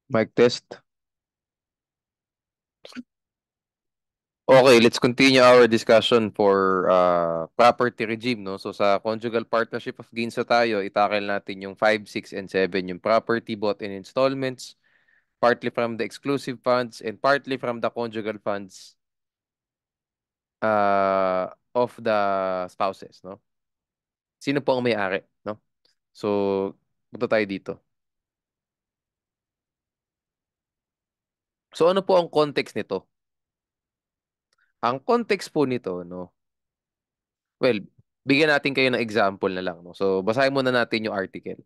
Mic test. Okay, let's continue our discussion for property regime, no? So sa conjugal partnership of gains na tayo, itakil natin yung 5, 6, and 7, yung property bought in installments, partly from the exclusive funds and partly from the conjugal funds of the spouses, no? Sino po ang may-ari, no? So, punta tayo dito. So ano po ang context nito? Ang context po nito, no? Well, bigyan natin kayo ng example na lang, no? So, basahin muna natin yung article.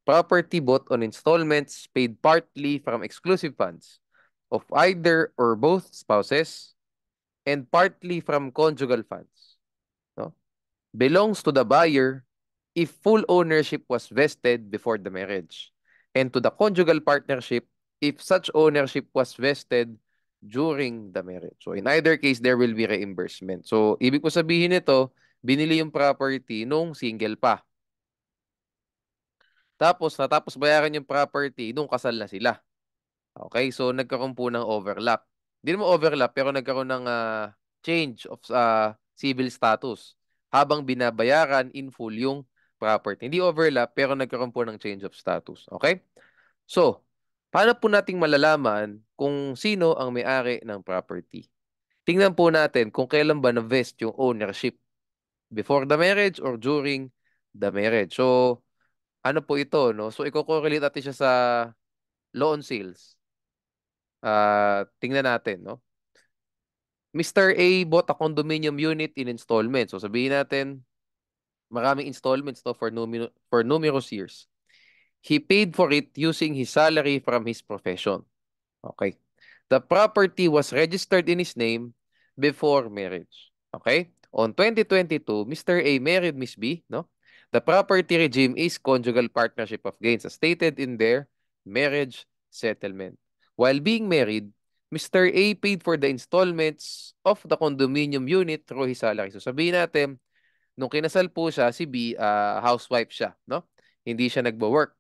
Property bought on installments paid partly from exclusive funds of either or both spouses and partly from conjugal funds, no? Belongs to the buyer if full ownership was vested before the marriage, and to the conjugal partnership if such ownership was vested during the marriage. So in either case, there will be reimbursement. So ibig ko sabihin nito, binili yung property nung single pa. Tapos natapos bayaran yung property nung kasal na sila. Okay, so nagkaroon po ng overlap. Hindi naman overlap, pero nagkaroon ng change of civil status habang binabayaran in full yung property. Hindi overlap, pero nagkaroon po ng change of status. Okay? So, paano po nating malalaman kung sino ang may-ari ng property? Tingnan po natin kung kailan ba na-vest yung ownership, before the marriage or during the marriage. So, ano po ito, no? So, i-correlate natin siya sa law on sales. Tingnan natin, no? Mr. A bought a condominium unit in installments. So sabihin natin, maraming installments to for numerous years. He paid for it using his salary from his profession. Okay. The property was registered in his name before marriage. Okay? On 2022, Mr. A married Miss B, no? The property regime is conjugal partnership of gains as stated in their marriage settlement. While being married, Mr. A paid for the installments of the condominium unit through his salary. So sabihin natin, nung kinasal po siya, si B, housewife siya, no? Hindi siya nagbo-work.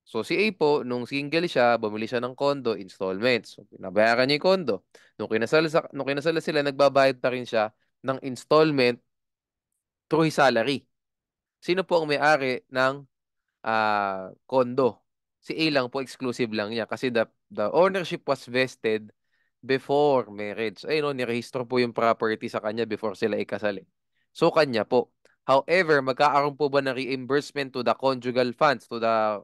So si A po, nung single siya, bumili siya ng condo, installments. So pinabayaran niya yung condo. Nung kinasal na sila, nagbabayad pa rin siya ng installment through his salary. Sino po ang may-ari ng condo? Si A lang po, exclusive lang niya kasi the ownership was vested before marriage. Ayun, no, nirehistro po yung property sa kanya before sila ikasal. So, kanya po. However, magkakaroon po ba ng reimbursement to the conjugal funds, uh,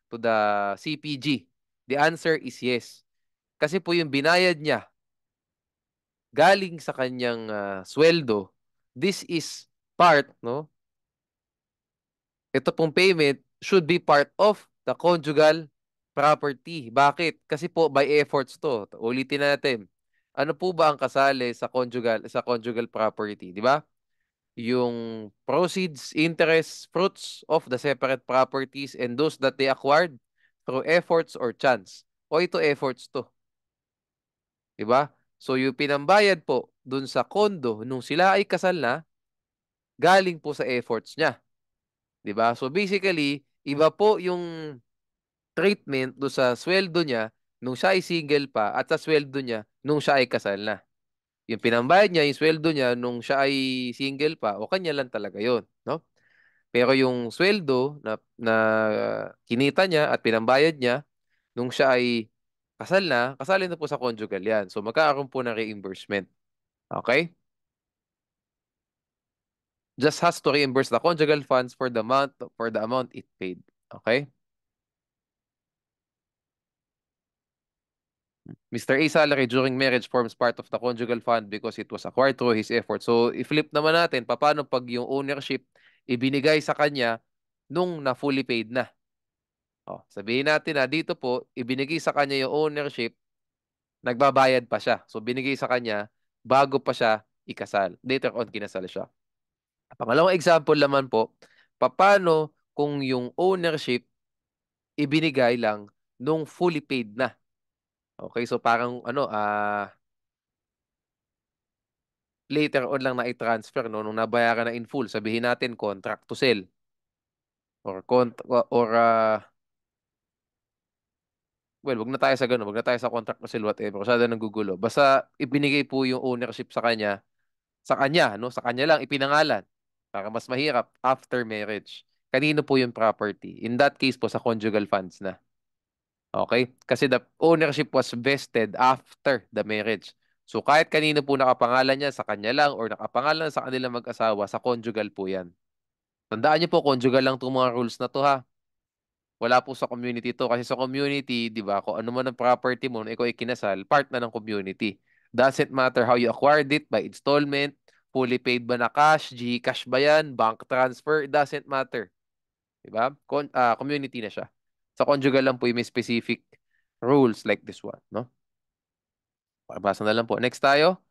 to the CPG? The answer is yes. Kasi po yung binayad niya galing sa kanyang sweldo, this is part, no? Ito pong payment should be part of the conjugal property. Bakit? Kasi po by efforts to. Ulitin natin. Ano po ba ang kasali sa conjugal property, di ba? Yung proceeds, interests, fruits of the separate properties and those that they acquired through efforts or chance. O ito efforts to, di ba? So yung pinambayad po dun sa condo nung sila ay kasal na, galing po sa efforts niya. 'Di ba? So basically, iba po yung treatment do sa sweldo niya nung siya ay single pa at sa sweldo niya nung siya ay kasal na. Yung pinambayad niya, yung sweldo niya nung siya ay single pa, o kanya lang talaga 'yon, no? Pero yung sweldo na kinita niya at pinambayad niya nung siya ay kasal na po sa conjugal 'yan. So magkakaroon po ng reimbursement. Okay? Just has to reimburse the conjugal funds for the amount it paid. Okay? Mr. A salary during marriage forms part of the conjugal fund because it was acquired through his effort. So, i-flip naman natin, paano pag yung ownership ibinigay sa kanya nung na fully paid na? Oh, sabihin natin na dito po, ibinigay sa kanya yung ownership, nagbabayad pa siya. So, binigay sa kanya bago pa siya ikasal. Later on, kinasal siya. Pangalawang example naman po, paano kung yung ownership ibinigay lang nung fully paid na? Okay, so parang later on lang na i-transfer, no, nung nabayaran na in full, sabihin natin contract to sell or well, wag na tayo sa ganun, wag na tayo sa contract nuptial whatever, masyado nanggugulo. Basta ibinigay po yung ownership sa kanya, no? Sa kanya lang ipinangalan para mas mahirap after marriage. Kanino po yung property? In that case po sa conjugal funds na. Okay? Kasi the ownership was vested after the marriage. So kahit kanino po nakapangalan niya, sa kanya lang or nakapangalan sa kanilang mag-asawa, sa conjugal po yan. Tandaan niyo po, conjugal lang itong mga rules na to ha. Wala po sa community to. Kasi sa community, di ba, kung ano man ang property mo na ikaw ay kinasal, part na ng community. Doesn't matter how you acquired it, by installment, fully paid ba na cash, GCash ba yan, bank transfer, it doesn't matter. Di ba? Community na siya. Sa conjugal lang po yung may specific rules like this one, no? Pakibasa na lang po. Next tayo.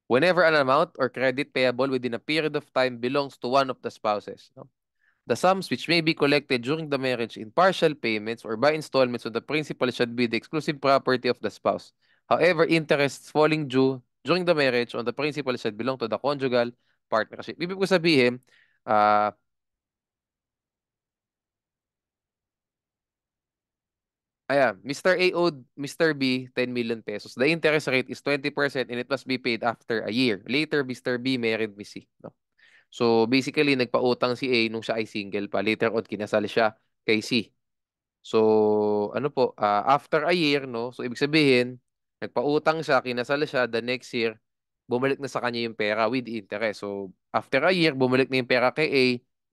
Whenever an amount or credit payable within a period of time belongs to one of the spouses, no? The sums which may be collected during the marriage in partial payments or by installments of the principal should be the exclusive property of the spouse. However, interests falling due during the marriage on the principal should belong to the conjugal partnership. Ibig ko sabihin, ah, ayan, Mr. A owed Mr. B 10 million pesos. The interest rate is 20% and it must be paid after a year. Later, Mr. B married Miss C. No? So, basically, nagpautang si A nung siya ay single pa. Later on, kinasal siya kay C. So, ano po, after a year, no? So, ibig sabihin, nagpautang siya, kinasal siya, the next year, bumalik na sa kanya yung pera with interest. So, after a year, bumalik na yung pera kay A,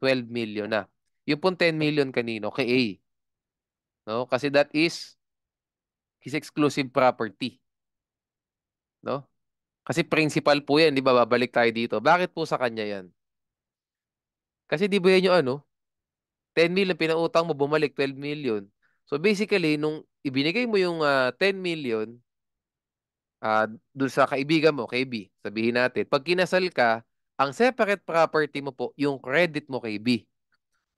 12 million na. Yung pong 10 million kanino, kay A, no? Kasi that is his exclusive property, no? Kasi principal po yan, di ba? Babalik tayo dito. Bakit po sa kanya yan? Kasi di ba yan yung ano, 10 million, pinautang mo, bumalik 12 million. So basically, nung ibinigay mo yung 10 million, doon sa kaibigan mo, kay B, sabihin natin, pag kinasal ka, ang separate property mo po, yung credit mo kay B.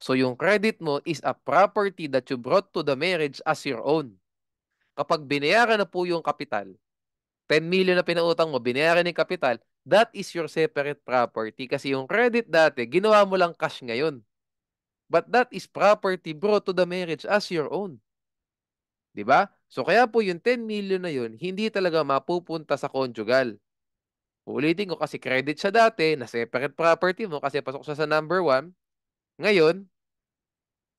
So yung credit mo is a property that you brought to the marriage as your own. Kapag binayaran na po yung kapital, 10 million na pinautang mo, binayaran yung kapital, that is your separate property. Kasi yung credit dati, ginawa mo lang cash ngayon. But that is property brought to the marriage as your own. 'Di ba? So kaya po yung 10 million na yun, hindi talaga mapupunta sa conjugal. Uulitin ko kasi credit siya dati, na separate property mo kasi pasok siya sa number one. Ngayon,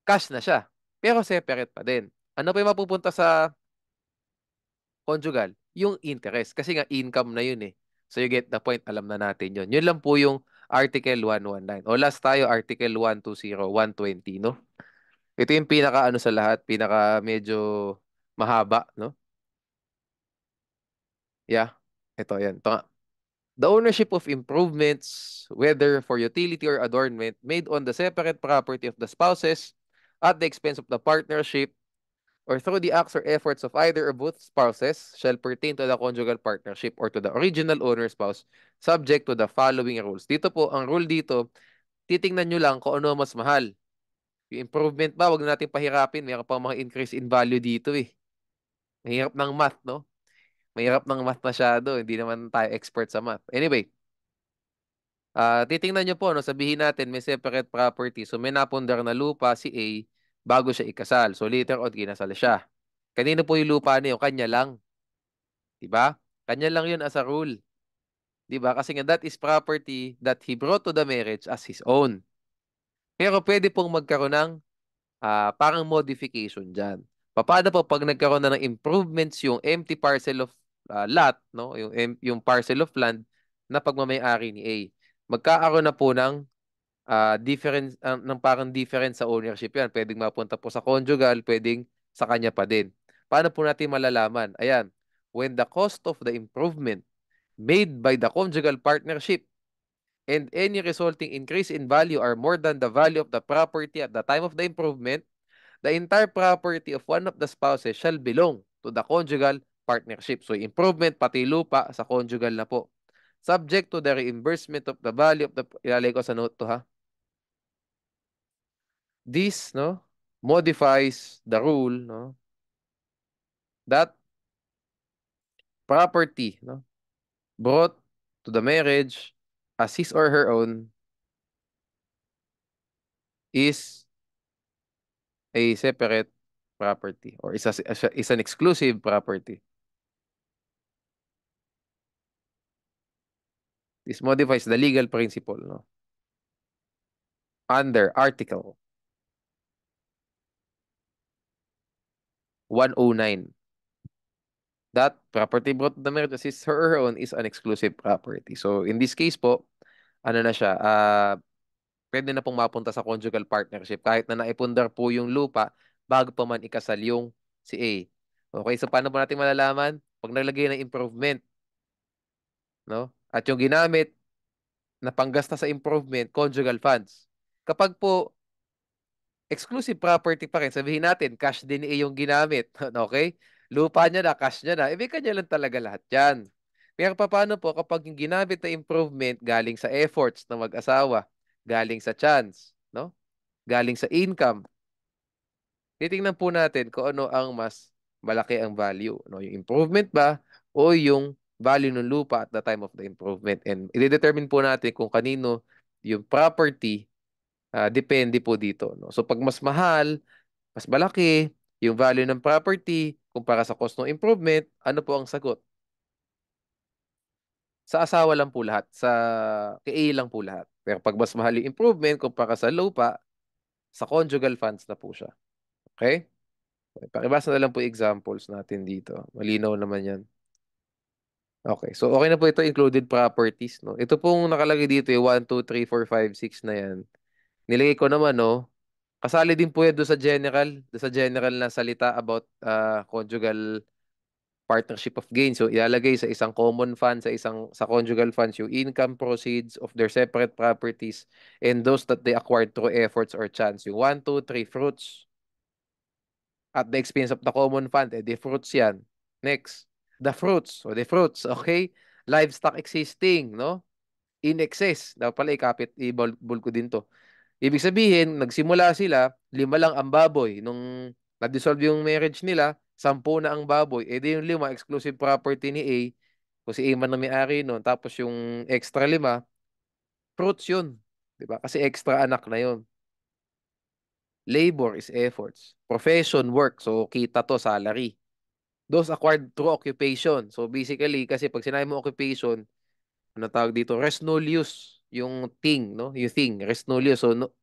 cash na siya. Pero separate pa din. Ano pa yung mapupunta sa conjugal? Yung interest. Kasi nga income na yun eh. So you get the point, alam na natin yun. Yun lang po yung Article 119. O last tayo, Article 120, 120, no? Ito yung pinaka ano sa lahat, pinaka medyo mahaba, no? Yeah. Ito, yan. Ito nga. The ownership of improvements, whether for utility or adornment, made on the separate property of the spouses at the expense of the partnership or through the acts or efforts of either or both spouses shall pertain to the conjugal partnership or to the original owner spouse subject to the following rules. Dito po, ang rule dito, titingnan nyo lang kung ano mas mahal. Yung improvement ba, wag na natin pahirapin. Mayroon pang mga increase in value dito eh. Mahirap ng math, no? Mahirap ng math masyado. Hindi naman tayo expert sa math. Anyway, titingnan nyo po, no, sabihin natin may separate property. So may napundar na lupa si A bago siya ikasal. So later on, kinasal siya. Kanino po yung lupa niyo? Kanya lang. Diba? Kanya lang yun as a rule. Diba? Kasi nga that is property that he brought to the marriage as his own. Pero pwede pong magkaroon ng parang modification dyan. Paano po pag nagkaroon na ng improvements yung empty parcel of lot, no? Yung parcel of land na pagmamay-ari ni A. Magkakaroon na po ng difference ng parang difference sa ownership yan. Pwedeng mapunta po sa conjugal, pwedeng sa kanya pa din. Paano po natin malalaman? Ayan, when the cost of the improvement made by the conjugal partnership and any resulting increase in value are more than the value of the property at the time of the improvement, the entire property of one of the spouses shall belong to the conjugal partnership. So, improvement, pati lupa, sa conjugal na po. Subject to the reimbursement of the value of the, ilalagay ko sa note to ha. This, no, modifies the rule, no, that property, no, brought to the marriage as his or her own is a separate property or is an exclusive property. This modifies the legal principle, no? Under Article 109 that property brought to the marriage as his or her own is an exclusive property. So in this case po, ano na siya, pwede na pong mapunta sa conjugal partnership kahit na naipundar po yung lupa bago pa man ikasal yung si A. Okay, so paano po natin malalaman? Pag naglagay ng improvement, no? At yung ginamit na panggasta sa improvement, conjugal funds. Kapag po exclusive property pa rin, sabihin natin, cash din A yung ginamit, okay? Lupa niya na, cash niya na, kanya lang talaga lahat yan. Pero paano po kapag yung ginamit na improvement galing sa efforts ng mag-asawa, galing sa chance, no? Galing sa income, titingnan po natin kung ano ang mas malaki ang value, no? Yung improvement ba o yung value ng lupa at the time of the improvement. And i-determine po natin kung kanino yung property, depende po dito, no? So pag mas mahal, mas malaki yung value ng property kumpara sa cost ng improvement, ano po ang sagot? Sa asawa lang po lahat, sa kay A lang po lahat. Pero pag mas mahal yung improvement kumpara sa lupa, sa conjugal funds na po siya. Okay? Pakibasa na lang po examples natin dito. Malinaw naman yan. Okay, so okay na po ito, included properties, no? Ito pong nakalagay dito, yung 1, 2, 3, 4, 5, 6 na yan. Nilagay ko naman, no? Kasali din po yan doon sa general na salita about conjugal partnership of gain. So ilalagay sa isang common fund, sa conjugal funds yung income proceeds of their separate properties and those that they acquired through efforts or chance. Yung 1, 2, 3 fruits at the expense of the common fund, the fruits yan. Next, the fruits, okay? Livestock existing, no? In excess. Dapat pala i-bold ko din to. Ibig sabihin, nagsimula sila, 5 lang ang baboy. Nung na-dissolve yung marriage nila, 10 na ang baboy. Eh di yung 5, exclusive property ni A. Kung si A man na may-ari nun. Tapos yung extra 5, fruits yun. Diba? Kasi extra anak na yun. Labor is efforts. Profession, work. So, kita to, salary. Those acquired through occupation. So, basically, kasi pag sinabi mo occupation, ano tawag dito? Res nullius. Yung thing, no? Yung thing. Res nullius. So, no,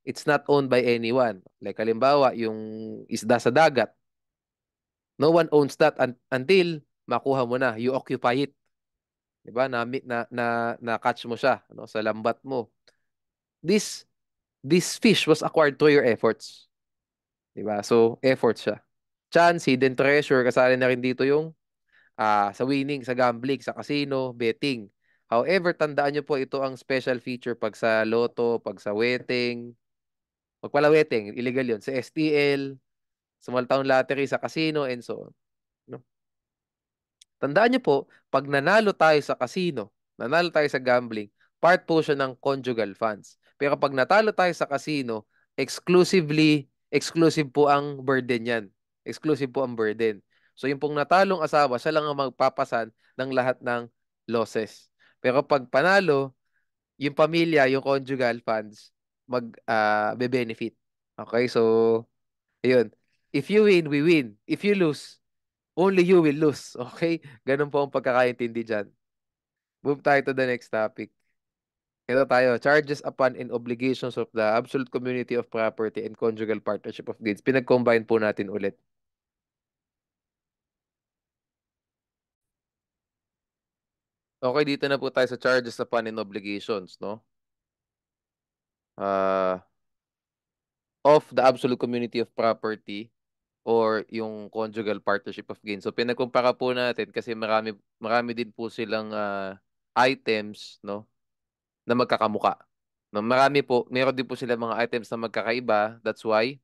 it's not owned by anyone. Like, halimbawa, yung isda sa dagat. No one owns that until makuha mo na. You occupy it. Diba? Na catch mo siya, no? Sa lambat mo. This, this fish was acquired through your efforts. Diba? So, effort siya. Chance, hidden treasure, kasali na rin dito yung sa winning, sa gambling, sa casino, betting. However, tandaan nyo po ito ang special feature pag sa lotto, pag sa wedding. Pag pala wedding, illegal yun. Sa STL, sa Maltaon Lottery, sa casino, and so on. No? Tandaan nyo po, pag nanalo tayo sa casino, nanalo tayo sa gambling, part po siya ng conjugal funds. Pero pag natalo tayo sa casino, exclusive po ang burden yan. Exclusive po ang burden. So yung pong natalong asawa, siya lang ang magpapasan ng lahat ng losses. Pero pag panalo, yung pamilya, yung conjugal funds, be-benefit. Okay, so, ayun. If you win, we win. If you lose, only you will lose. Okay? Ganun po ang pagkakaintindi dyan. Move tayo to the next topic. Ito tayo, charges upon and obligations of the absolute community of property and conjugal partnership of deeds. Pinag-combine po natin ulit. Okay, dito na po tayo sa charges upon and obligations, no? Uh, of the absolute community of property or yung conjugal partnership of gain. So pinagkumpara po natin kasi marami marami din po silang items, no, na magkakamuka. No, meron din po sila mga items na magkakaiba. That's why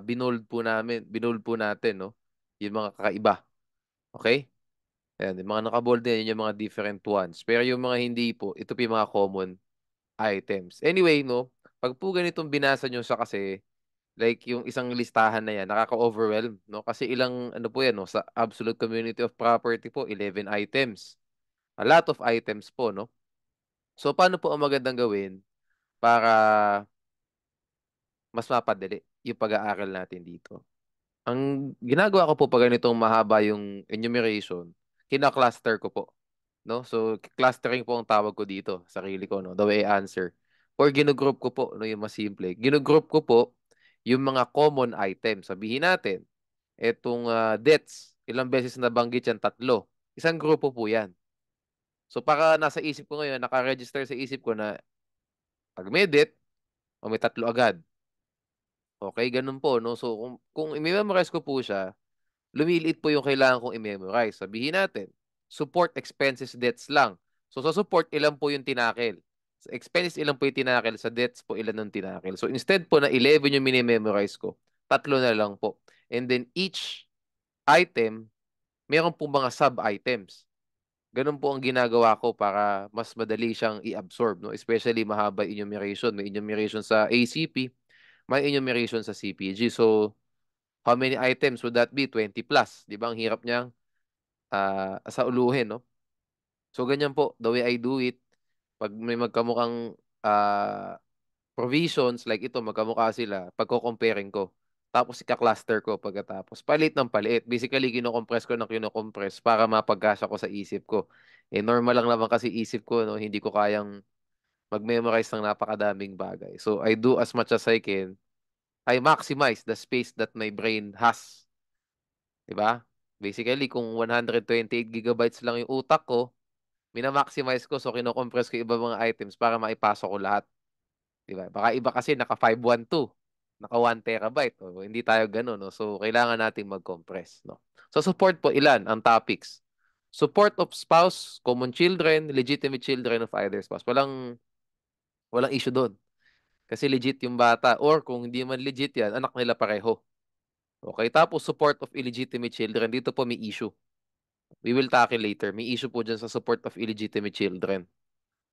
binold po natin, no, yung mga kakaiba. Okay? Ayan, yung mga nakabold din, yun yung mga different ones. Pero yung mga hindi po, ito po yung mga common items. Anyway, no, pag po ganitong binasa nyo sa kasi, like yung isang listahan na yan, nakaka-overwhelm, no? Kasi ilang, ano po yan, no? Sa absolute community of property po, 11 items. A lot of items po, no? So, paano po ang magandang gawin para mas mapadali? yung pag-aaral natin dito. Ang ginagawa ko po pag ganitong mahaba yung enumeration, kina-cluster ko po, no? So, clustering po ang tawag ko dito, sarili ko, no? The way I answer. Or ginugroup ko po, no? Yung mas simple. Ginugroup ko po yung mga common items. Sabihin natin, etong debts, ilang beses nabanggit yan? Tatlo. Isang grupo po yan. So, para nasa isip ko ngayon, naka-register sa isip ko na pag may debt, o may tatlo agad. Okay, ganun po, no? So, kung i-memorize ko po siya, lumiliit po yung kailangan kong i-memorize. Sabihin natin, support expenses debts lang. So sa support, ilan po yung tinakil? Sa expenses, ilan po yung tinakil? Sa debts po, ilan yung tinakil? So instead po na 11 yung mini-memorize ko, tatlo na lang po. And then each item, meron po mga sub-items. Ganun po ang ginagawa ko para mas madali siyang i-absorb, no? Especially mahaba enumeration. May enumeration sa ACP, may enumeration sa CPG. So, how many items would that be? 20 plus. Di ba? Ang hirap niyang sa uluhin, no? So, ganyan po, the way I do it, pag may magkamukhang provisions, like ito, magkamukha sila, pagko-comparing ko. Tapos, ika-cluster ko pagkatapos. Palit ng palit. Basically, kinocompress ko ng kinocompress para mapagkasya ko sa isip ko. Eh, normal lang naman kasi isip ko, no? Hindi ko kayang mag-memorize ng napakadaming bagay. So, I do as much as I can. I maximize the space that my brain has. 'Di ba? Basically, kung 128 gigabytes lang yung utak ko, mina-maximize ko, so kino-compress ko iba mga items para maipasok ko lahat. 'Di ba? Baka iba kasi naka 512, naka 1 terabyte. O, hindi tayo gano'n, no? So, kailangan nating mag-compress, no? So, support po, ilan ang topics? Support of spouse, common children, legitimate children of either spouse. Walang issue doon. Kasi legit yung bata. Or kung hindi man legit yan, anak nila pareho. Okay? Tapos, support of illegitimate children. Dito po may issue. We will tackle later. May issue po dyan sa support of illegitimate children.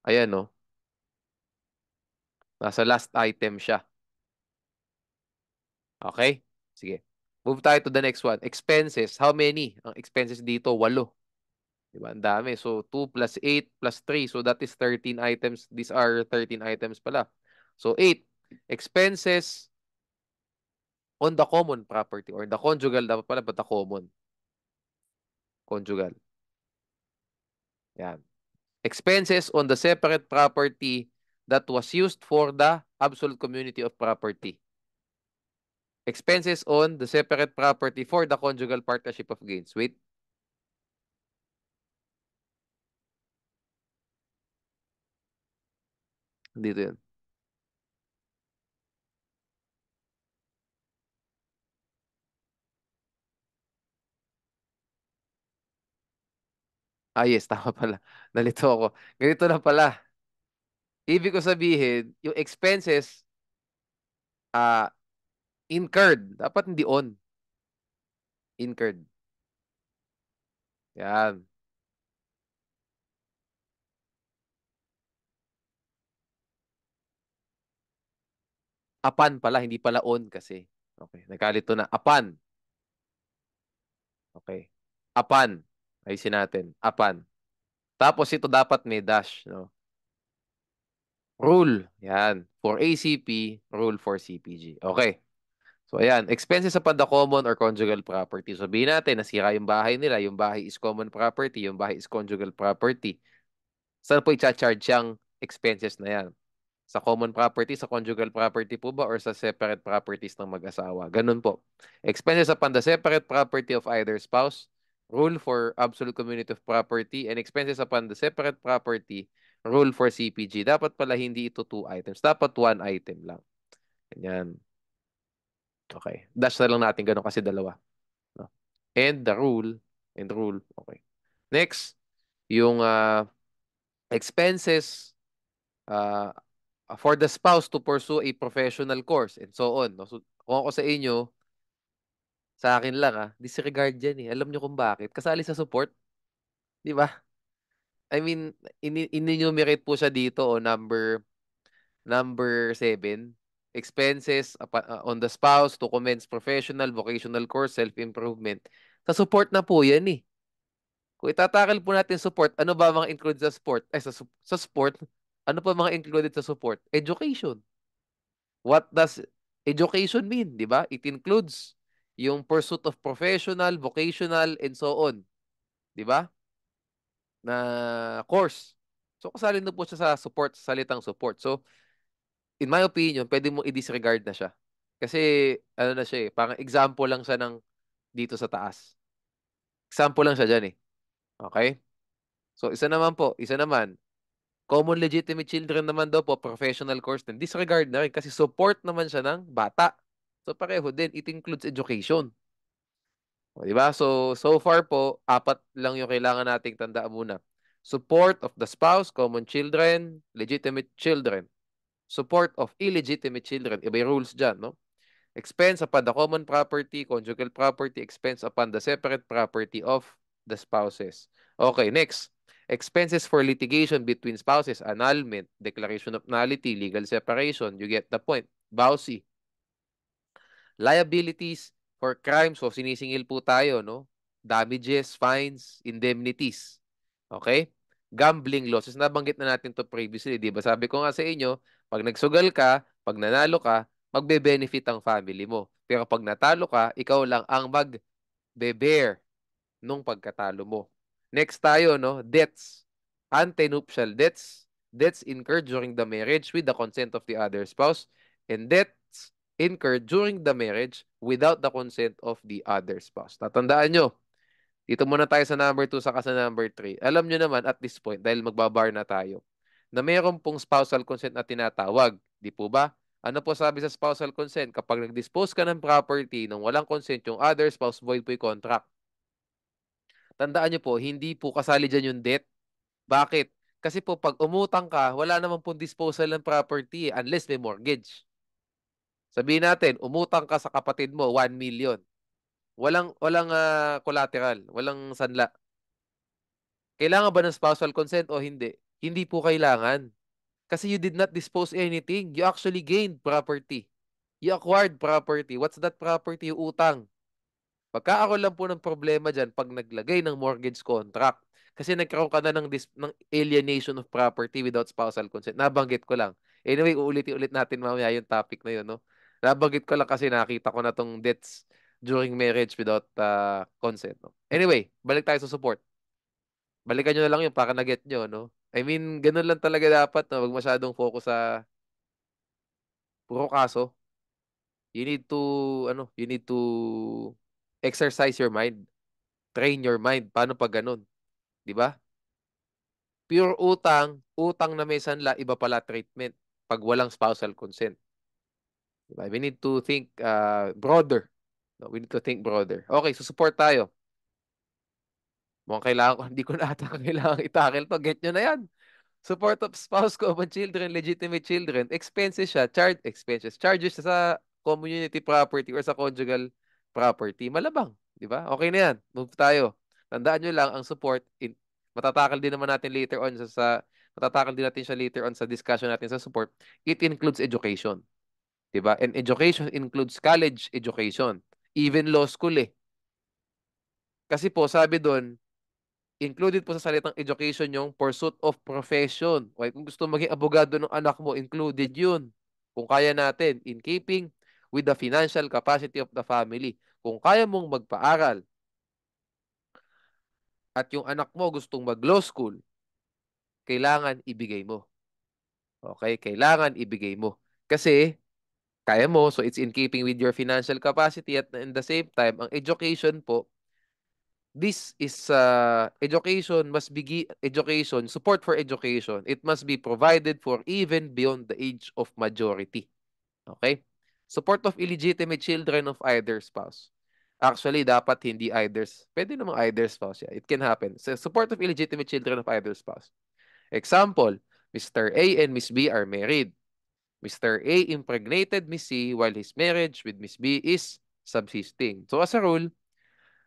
Ayan, no? Nasa last item siya. Okay? Sige. Move tayo to the next one. Expenses. How many? Ang expenses dito, 8. Diba? Ang dami. So, 2 plus 8 plus 3. So, that is 13 items. These are 13 items pala. So, 8. Expenses on the common property or the conjugal. Dapat pala ba the common? Conjugal. Yan. Expenses on the separate property that was used for the absolute community of property. Expenses on the separate property for the conjugal partnership of gains. Wait. Dito yun. Ah, yes, tama pala. Nalito ako. Ganito na pala. Ibig ko sabihin, yung expenses, ah, incurred. Dapat hindi on. Incurred. Yan. Apan pala, hindi pala on kasi. Okay, nagkalito na. Apan. Okay. Apan. Ayusin natin. Apan. Tapos ito dapat may dash, no? Rule. Yan. For ACP, rule for CPG. Okay. So, ayan. Expenses upon the common or conjugal property. Sabihin natin, nasira yung bahay nila. Yung bahay is common property. Yung bahay is conjugal property. Saan po i-charge yung expenses na yan? Sa common property, sa conjugal property po ba, or sa separate properties ng mag-asawa? Ganun po. Expenses upon the separate property of either spouse, rule for absolute community of property, and expenses upon the separate property, rule for CPG. Dapat pala hindi ito 2 items. Dapat 1 item lang. Ganyan. Okay. Dash na lang natin ganun kasi dalawa. No? And the rule, and rule. Okay. Next, yung expenses uh, for the spouse to pursue a professional course and so on. No? So, kung ako sa inyo, sa akin lang disregard yan eh. Alam nyo kung bakit? Kasali sa support, di ba? I mean, in-enumerate po siya dito number 7. Expenses on the spouse to commence professional, vocational course, self-improvement. Sa support na po yan eh. Kung itatakal po natin support, ano ba mga included sa sport? Ay, sa sport, ano pa mga included sa support? Education. What does education mean, di ba? It includes yung pursuit of professional, vocational, and so on. Di ba? Na course. So, kasali na po siya sa support, sa salitang support. So, in my opinion, pwede mo i-disregard na siya. Kasi, ano na siya eh, parang example lang siya ng dito sa taas. Example lang siya dyan eh. Okay? So, isa naman, common legitimate children naman daw po, professional course din. Disregard na rin kasi support naman siya ng bata. So, pareho din, it includes education. O, di ba? So far po, apat lang yung kailangan nating tandaan muna. Support of the spouse, common children, legitimate children. Support of illegitimate children. Iba yung rules dyan, no? Expense upon the common property, conjugal property, expense upon the separate property of the spouses. Okay, next. Expenses for litigation between spouses, annulment, declaration of nullity, legal separation. You get the point. Bawsi. Liabilities for crime. So, sinisingil po tayo, no? Damages, fines, indemnities. Okay? Gambling losses. Nabanggit na natin to previously, di ba? Sabi ko nga sa inyo, pag nagsugal ka, pag nanalo ka, magbe-benefit ang family mo. Pero pag natalo ka, ikaw lang ang magbe-bear nung pagkatalo mo. Next tayo, no? Debts. Antenuptial debts. Debts incurred during the marriage with the consent of the other spouse. And debts incurred during the marriage without the consent of the other spouse. Tatandaan nyo, dito muna tayo sa number 2 saka sa number 3. Alam nyo naman at this point, dahil magbabar na tayo, na mayroon pong spousal consent na tinatawag. Di po ba? Ano po sabi sa spousal consent? Kapag nag-dispose ka ng property nang walang consent yung other spouse, void po yung contract. Tandaan nyo po, hindi po kasali dyan yung debt. Bakit? Kasi po pag umutang ka, wala naman pong disposal ng property unless may mortgage. Sabihin natin, umutang ka sa kapatid mo 1 million. Walang collateral, walang sanla. Kailangan ba ng spousal consent o hindi? Hindi po kailangan. Kasi you did not dispose anything. You actually gained property. You acquired property. What's that property? Yung utang. Magkakaroon lang po ng problema dyan pag naglagay ng mortgage contract. Kasi nagkaroon ka na ng alienation of property without spousal consent. Nabanggit ko lang. Anyway, uulitin ulit natin mamaya yung topic na yun, no? Nabanggit ko lang kasi nakita ko na tong debts during marriage without consent, no? Anyway, balik tayo sa support. Balikan nyo na lang yun para na-get nyo, no? I mean, ganun lang talaga dapat, no? Huwag masyadong focus sa puro kaso. You need to exercise your mind. Train your mind. Paano pag ganun? Di ba? Pure utang, utang na may sanla, iba pala treatment pag walang spousal consent. Diba? We need to think broader. No, we need to think broader. Okay, so support tayo. Mukhang kailangan ko, hindi ko na ata kailangan itakil to. Get nyo na yan. Support of spouse, common children, legitimate children. Expenses siya, expenses. Charges siya sa community property or sa conjugal property. Malabang. Di ba? Okay na yan. Move tayo. Tandaan nyo lang, ang support, matatakal din naman natin later on matatakal din natin siya later on sa discussion natin sa support. It includes education. Di ba? And education includes college education. Even law school eh. Kasi po, sabi doon, included po sa salitang education yung pursuit of profession. Okay, kung gusto maging abogado ng anak mo, included yun. Kung kaya natin, in keeping with the financial capacity of the family. Kung kaya mong magpaaral at yung anak mo gustong mag-law school, kailangan ibigay mo. Okay? Kailangan ibigay mo. Kasi, kaya mo, so it's in keeping with your financial capacity at in the same time, ang education po, this is education, support for education. It must be provided for even beyond the age of majority. Okay? Support of illegitimate children of either spouse. Actually, dapat hindi either. Pwede namang either spouse. Yeah. It can happen. So, support of illegitimate children of either spouse. Example, Mr. A and Miss B are married. Mr. A impregnated Miss C while his marriage with Miss B is subsisting. So as a rule,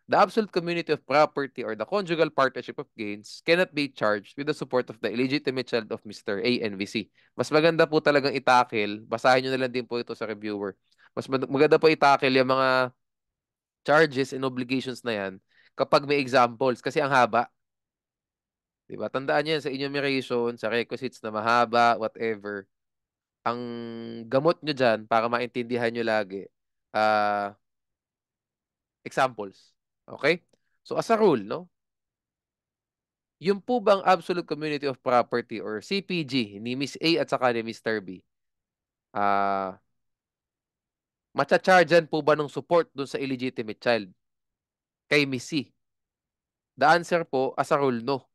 the absolute community of property or the conjugal partnership of gains cannot be charged with the support of the illegitimate child of Mr. A and VC. Mas maganda po talagang itakil, basahin nyo na lang din po ito sa reviewer. Mas maganda po itakil yung mga charges and obligations na yan kapag may examples kasi ang haba. Diba? Tandaan nyo yan sa enumeration, sa requisites na mahaba, whatever. Ang gamot nyo dyan, para maintindihan nyo lagi, ah, examples. Okay? So as a rule, no? Yung po bang Absolute Community of Property or CPG ni Miss A at saka ni Mr. B, ah, matcha-chargean po ba ng support dun sa illegitimate child kay Miss C? The answer po, as a rule, no.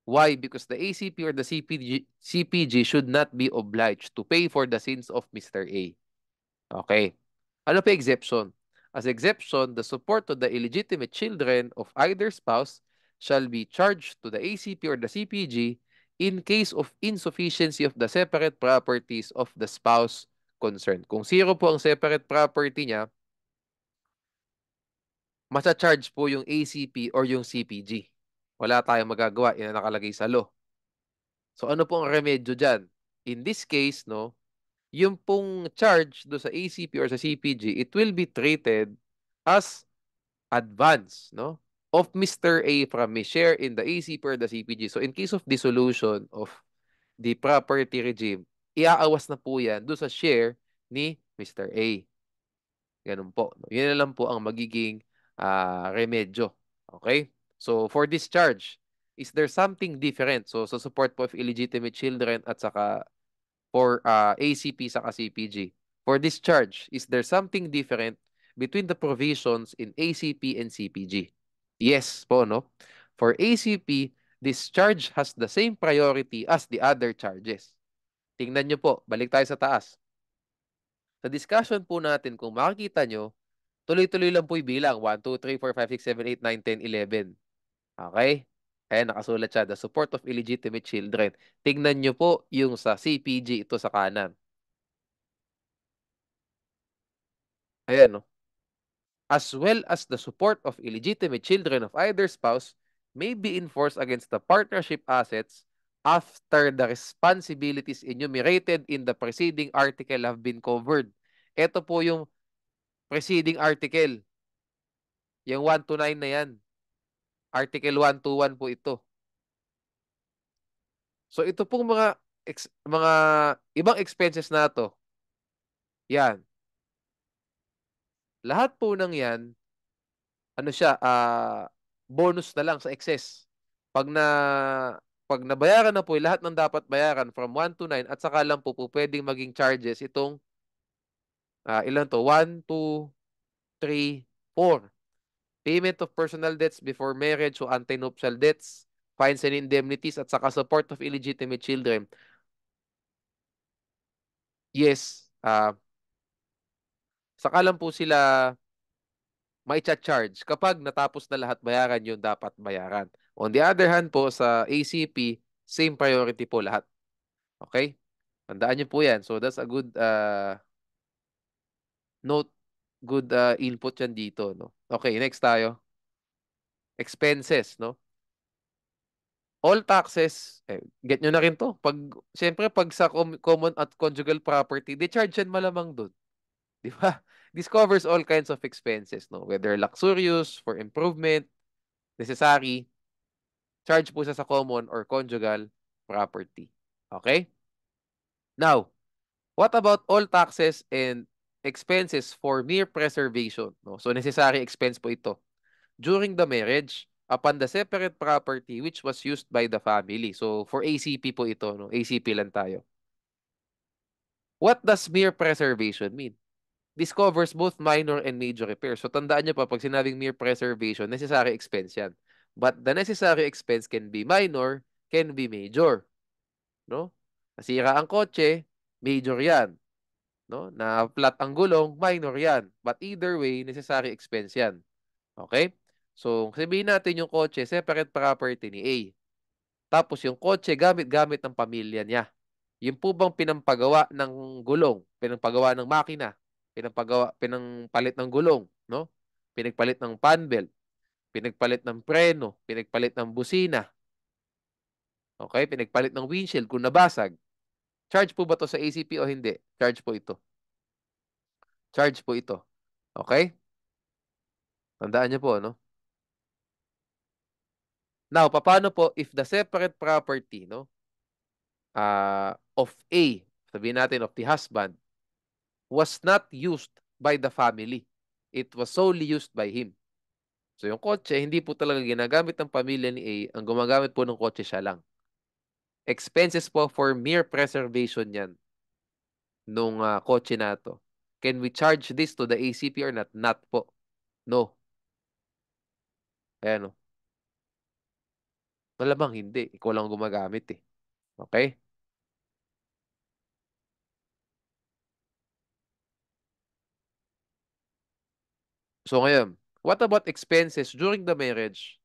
Why? Because the ACP or the CPG should not be obliged to pay for the sins of Mr. A. Okay. Ano pa exception? As exception, the support to the illegitimate children of either spouse shall be charged to the ACP or the CPG in case of insufficiency of the separate properties of the spouse concerned. Kung zero po ang separate property niya, masa-charge po yung ACP or yung CPG. Wala tayong magagawa. Yan ang nakalagay sa law. So ano po ang remedyo dyan? In this case, no, yung pong charge do sa ACP or sa CPG, it will be treated as advance, no, of Mr. A from his share in the ACP or the CPG. So in case of dissolution of the property regime, iaawas na po yan do sa share ni Mr. A. Ganun po. Yun na lang po ang magiging remedyo. Okay? So for this charge, is there something different? So sa support po of illegitimate children at saka for ACP sa CPG. For this charge, is there something different between the provisions in ACP and CPG? Yes po, no? For ACP, this charge has the same priority as the other charges. Tingnan nyo po, balik tayo sa taas. Sa discussion po natin, kung makikita nyo, tuloy-tuloy lang po yung bilang. 1, 2, 3, 4, 5, 6, 7, 8, 9, 10, 11. Okay? Ayan, nakasulat siya. The support of illegitimate children. Tingnan nyo po yung sa CPG, ito sa kanan. Ayan, no? As well as the support of illegitimate children of either spouse may be enforced against the partnership assets after the responsibilities enumerated in the preceding article have been covered. Ito po yung preceding article. Yung 1 to 9 na yan. Article 1 to 1 po ito. So ito pong mga ibang expenses na to. Yan. Lahat po ng yan, ano siya, bonus na lang sa excess. Pag na pag nabayaran na po yung lahat ng dapat bayaran from 1 to 9 at saka lang po pwedeng maging charges itong ilan to? 1, 2, 3, 4. Payment of personal debts before marriage o antinuptial debts, fines and indemnities at saka support of illegitimate children. Yes, saka lang po sila may charge kapag natapos na lahat bayaran yung dapat bayaran. On the other hand po, sa ACP, same priority po lahat. Okay? Tandaan niyo po yan. So that's a good note, good input yan dito. No? Okay, next tayo. Expenses, no? All taxes, get nyo na rin to. Siyempre, pag sa common at conjugal property, they charge yan malamang dun. Di ba? This covers all kinds of expenses, no? Whether luxurious, for improvement, necessary, charge po sa common or conjugal property. Okay? Now, what about all taxes and expenses for mere preservation? No? So, necessary expense po ito. During the marriage, upon the separate property which was used by the family. So, for ACP po ito. No? ACP lang tayo. What does mere preservation mean? This covers both minor and major repairs. So, tandaan nyo pa, pag sinabing mere preservation, necessary expense yan. But the necessary expense can be minor, can be major. No? Nasira ang kotse, major yan. No? Na flat ang gulong, minor yan. But either way, necessary expense yan. Okay? So, sabihin natin yung kotse, separate property ni A. Tapos yung kotse, gamit-gamit ng pamilya niya. Yung po bang pinampagawa ng gulong, pinampagawa ng makina, pinampalit ng gulong, no? Pinagpalit ng fan belt, pinagpalit ng preno, pinagpalit ng busina, okay? Pinagpalit ng windshield kung nabasag. Charge po ba to sa ACP o hindi? Charge po ito. Charge po ito. Okay? Tandaan niyo po, no? Now, paano po if the separate property, no, of A sabihin natin of the husband, was not used by the family. It was solely used by him. So yung kotse, hindi po talaga ginagamit ng pamilya ni A. Ang gumagamit po ng kotse siya lang. Expenses po for mere preservation yan nung kotse na to. Can we charge this to the ACP or not? Not po. No. Ayan o. Malamang hindi. Ikaw lang gumagamit eh. Okay? So ngayon, what about expenses during the marriage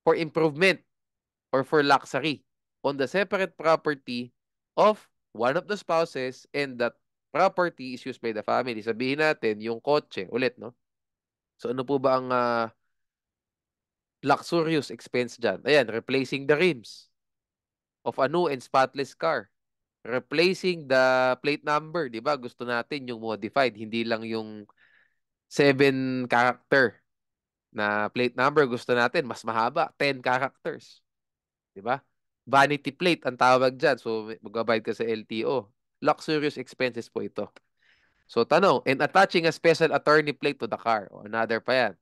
for improvement or for luxury on the separate property of one of the spouses and that property is used by the family? Sabihin natin, yung kotse, ulit, no? So ano po ba ang luxurious expense dyan? Ayan, replacing the rims of a new and spotless car. Replacing the plate number, di ba? Gusto natin yung modified, hindi lang yung 7 character na plate number. Gusto natin mas mahaba, 10 characters. Di ba? Vanity plate ang tawag dyan. So, magbabayad ka sa LTO. Luxurious expenses po ito. So, tanong, and attaching a special attorney plate to the car. O, another pa yan.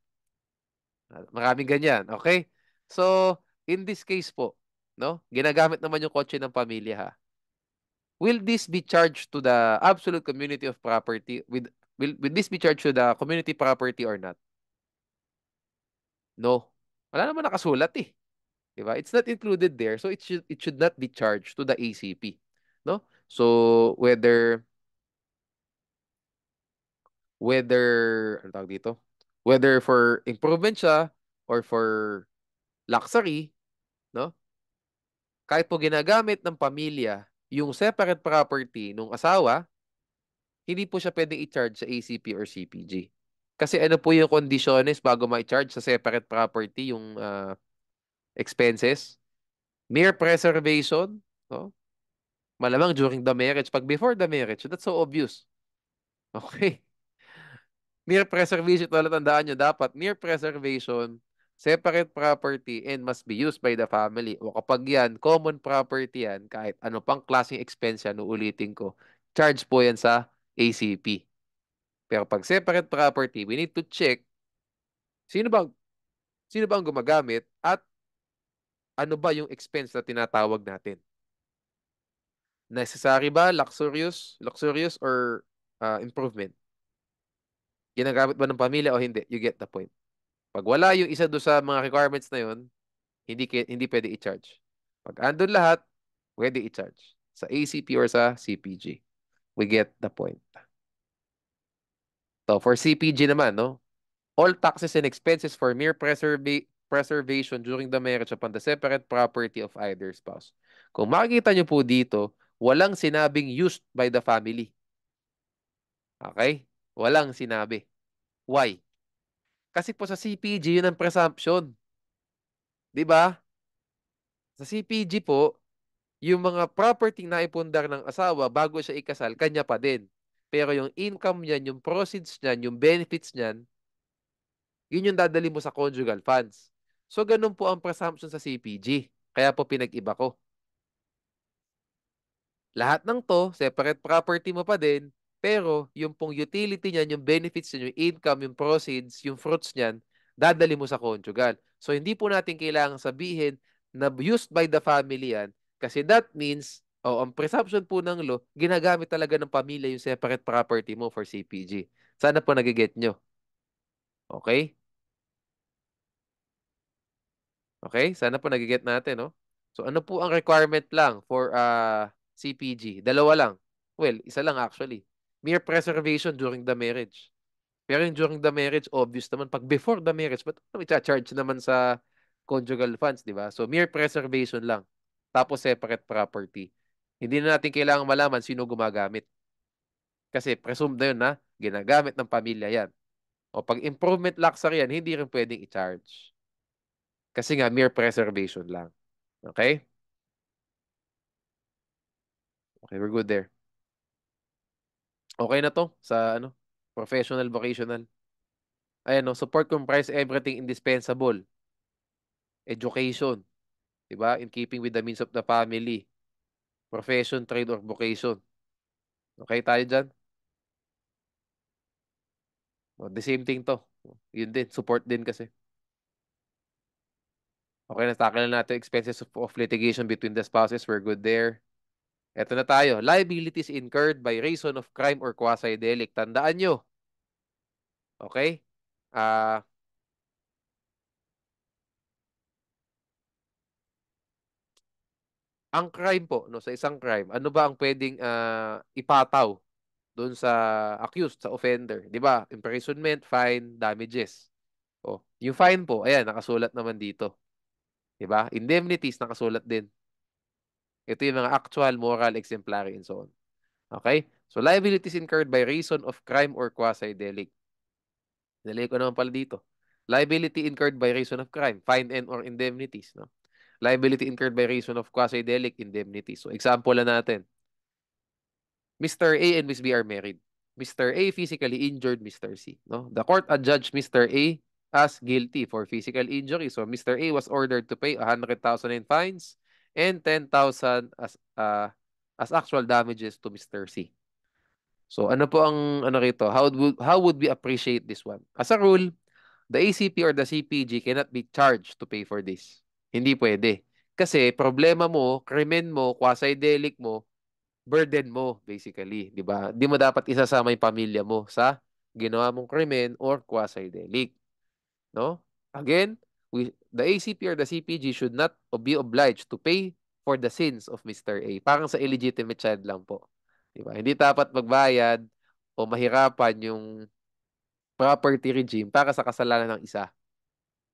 Maraming ganyan. Okay? So, in this case po, no? Ginagamit naman yung kotse ng pamilya ha. Will this be charged to the absolute community of property? Will this be charged to the community property or not? No. Wala naman nakasulat eh. Diba? It's not included there, so it should not be charged to the ACP. No? So whether ano tawag dito? Whether for improvement siya or for luxury, no? Kahit po ginagamit ng pamilya yung separate property ng asawa, hindi po siya pwedeng i-charge sa ACP or CPG. Kasi ano po yung conditions bago ma-charge sa separate property yung expenses? Mere preservation, no? Malamang during the marriage. Pag before the marriage, that's so obvious. Okay. Mere preservation, wala tandaan nyo, dapat mere preservation, separate property, and must be used by the family. O kapag yan, common property yan, kahit ano pang klaseng expense yan, uulitin ko, charge po yan sa ACP. Pero pag separate property, we need to check sino ba sino ba ang gumagamit at ano ba yung expense na tinatawag natin. Necessary ba, luxurious or improvement? Ginagamit ba ng pamilya o hindi? You get the point. Pag wala yung isa doon sa mga requirements na yun, hindi pwede i-charge. Pag andun lahat, pwede i-charge. Sa ACP or sa CPG. We get the point. So, for CPG naman, no? All taxes and expenses for mere preservation during the marriage upon the separate property of either spouse. Kung makikita nyo po dito, walang sinabing used by the family. Okay? Walang sinabi. Why? Kasi po sa CPG, yun ang presumption. 'Di ba? Sa CPG po, yung mga property na ipundar ng asawa bago siya ikasal, kanya pa din. Pero yung income niyan, yung proceeds niyan, yung benefits niyan, yun yung dadali mo sa conjugal funds. So, ganun po ang presumption sa CPG. Kaya po pinag-iba ko. Lahat ng to, separate property mo pa din, pero yung pong utility niyan, yung benefits niyan, yung income, yung proceeds, yung fruits niyan, dadali mo sa conjugal. So, hindi po natin kailangang sabihin na used by the family yan kasi that means, ang presumption po ng law, ginagamit talaga ng pamilya yung separate property mo for CPG. Sana po nagiget nyo. Okay? Okay? Sana po nagiget natin, no? So, ano po ang requirement lang for CPG? Dalawa lang. Well, isa lang actually. Mere preservation during the marriage. Pero yung during the marriage, obvious naman. Pag before the marriage, ba't i-charge naman sa conjugal funds, di ba? So, mere preservation lang. Tapos separate property. Hindi na natin kailangan malaman sino gumagamit. Kasi presumed na yun na ginagamit ng pamilya yan. O pag improvement luxury yan, hindi rin pwedeng i-charge. Kasi nga, mere preservation lang. Okay? Okay, we're good there. Okay na to sa ano, professional, vocational. Ayan, no, support comprise everything indispensable. Education, 'di ba? In keeping with the means of the family. Profession, trade, or vocation. Okay tayo dyan? The same thing to. Yun din, support din kasi. Okay, natakil na natin expenses of litigation between the spouses. We're good there. Eto na tayo. Liabilities incurred by reason of crime or quasi-delict. Tandaan nyo. Okay? Ah, ang crime po, no, sa isang crime, ano ba ang pwedeng ipataw doon sa accused, sa offender? 'Di ba? Imprisonment, fine, damages. Oh, yung fine po, ayan, nakasulat naman dito. 'Di ba? Indemnities nakasulat din. Ito yung mga actual, moral, exemplary, and so on. Okay? So, liabilities incurred by reason of crime or quasi-delict. Nalay ko naman pala dito. Liability incurred by reason of crime, fine and or indemnities. No? Liability incurred by reason of quasi-delict, indemnities. So, example na natin. Mr. A and Miss B are married. Mr. A physically injured Mr. C. No? The court adjudged Mr. A as guilty for physical injury. So, Mr. A was ordered to pay 100,000 in fines and 10,000 as actual damages to Mr. C. So, ano po ang ano rito? How would we appreciate this one? As a rule, the ACP or the CPG cannot be charged to pay for this. Hindi pwede. Kasi problema mo, krimen mo, quasi-delict mo, burden mo basically, 'di ba? Di mo dapat isasama yung pamilya mo sa ginawa mong krimen or quasi-delict, no? Again, the ACP or the CPG should not be obliged to pay for the sins of Mr. A. Parang sa illegitimate child lang po. 'Di ba? Hindi dapat magbayad o mahirapan yung property regime para sa kasalanan ng isa.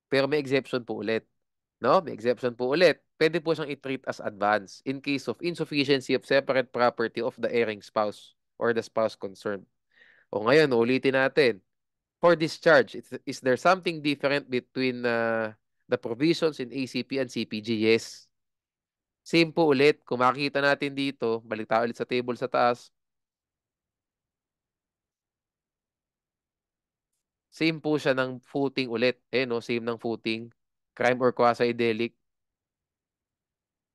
Pero may exception po ulit. No? May exception po ulit. Pwede po siyang i-treat as advance in case of insufficiency of separate property of the erring spouse or the spouse concerned. O ngayon, ulitin natin. For discharge, is there something different between the provisions in ACP and CPG? Yes. Same po ulit. Kung makikita natin dito, balik tayo ulit sa table sa taas. Same po siya ng footing ulit. Eh, no? Same ng footing. Crime or quasi-delict.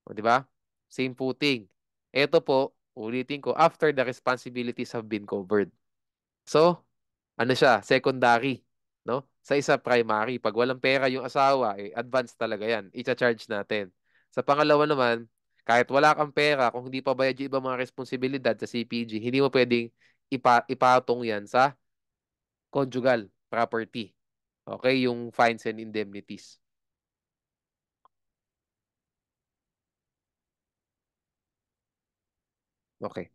O, di ba? Same footing. Ito po, ulitin ko, after the responsibilities have been covered. So, ano siya? Secondary. No? Sa isa, primary. Pag walang pera yung asawa, advance talaga yan. I-charge natin. Sa pangalawa naman, kahit wala kang pera, kung hindi pa bayad yung ibang mga responsibilidad sa CPG, hindi mo pwedeng ipatong yan sa conjugal property. Okay? Yung fines and indemnities. Okay.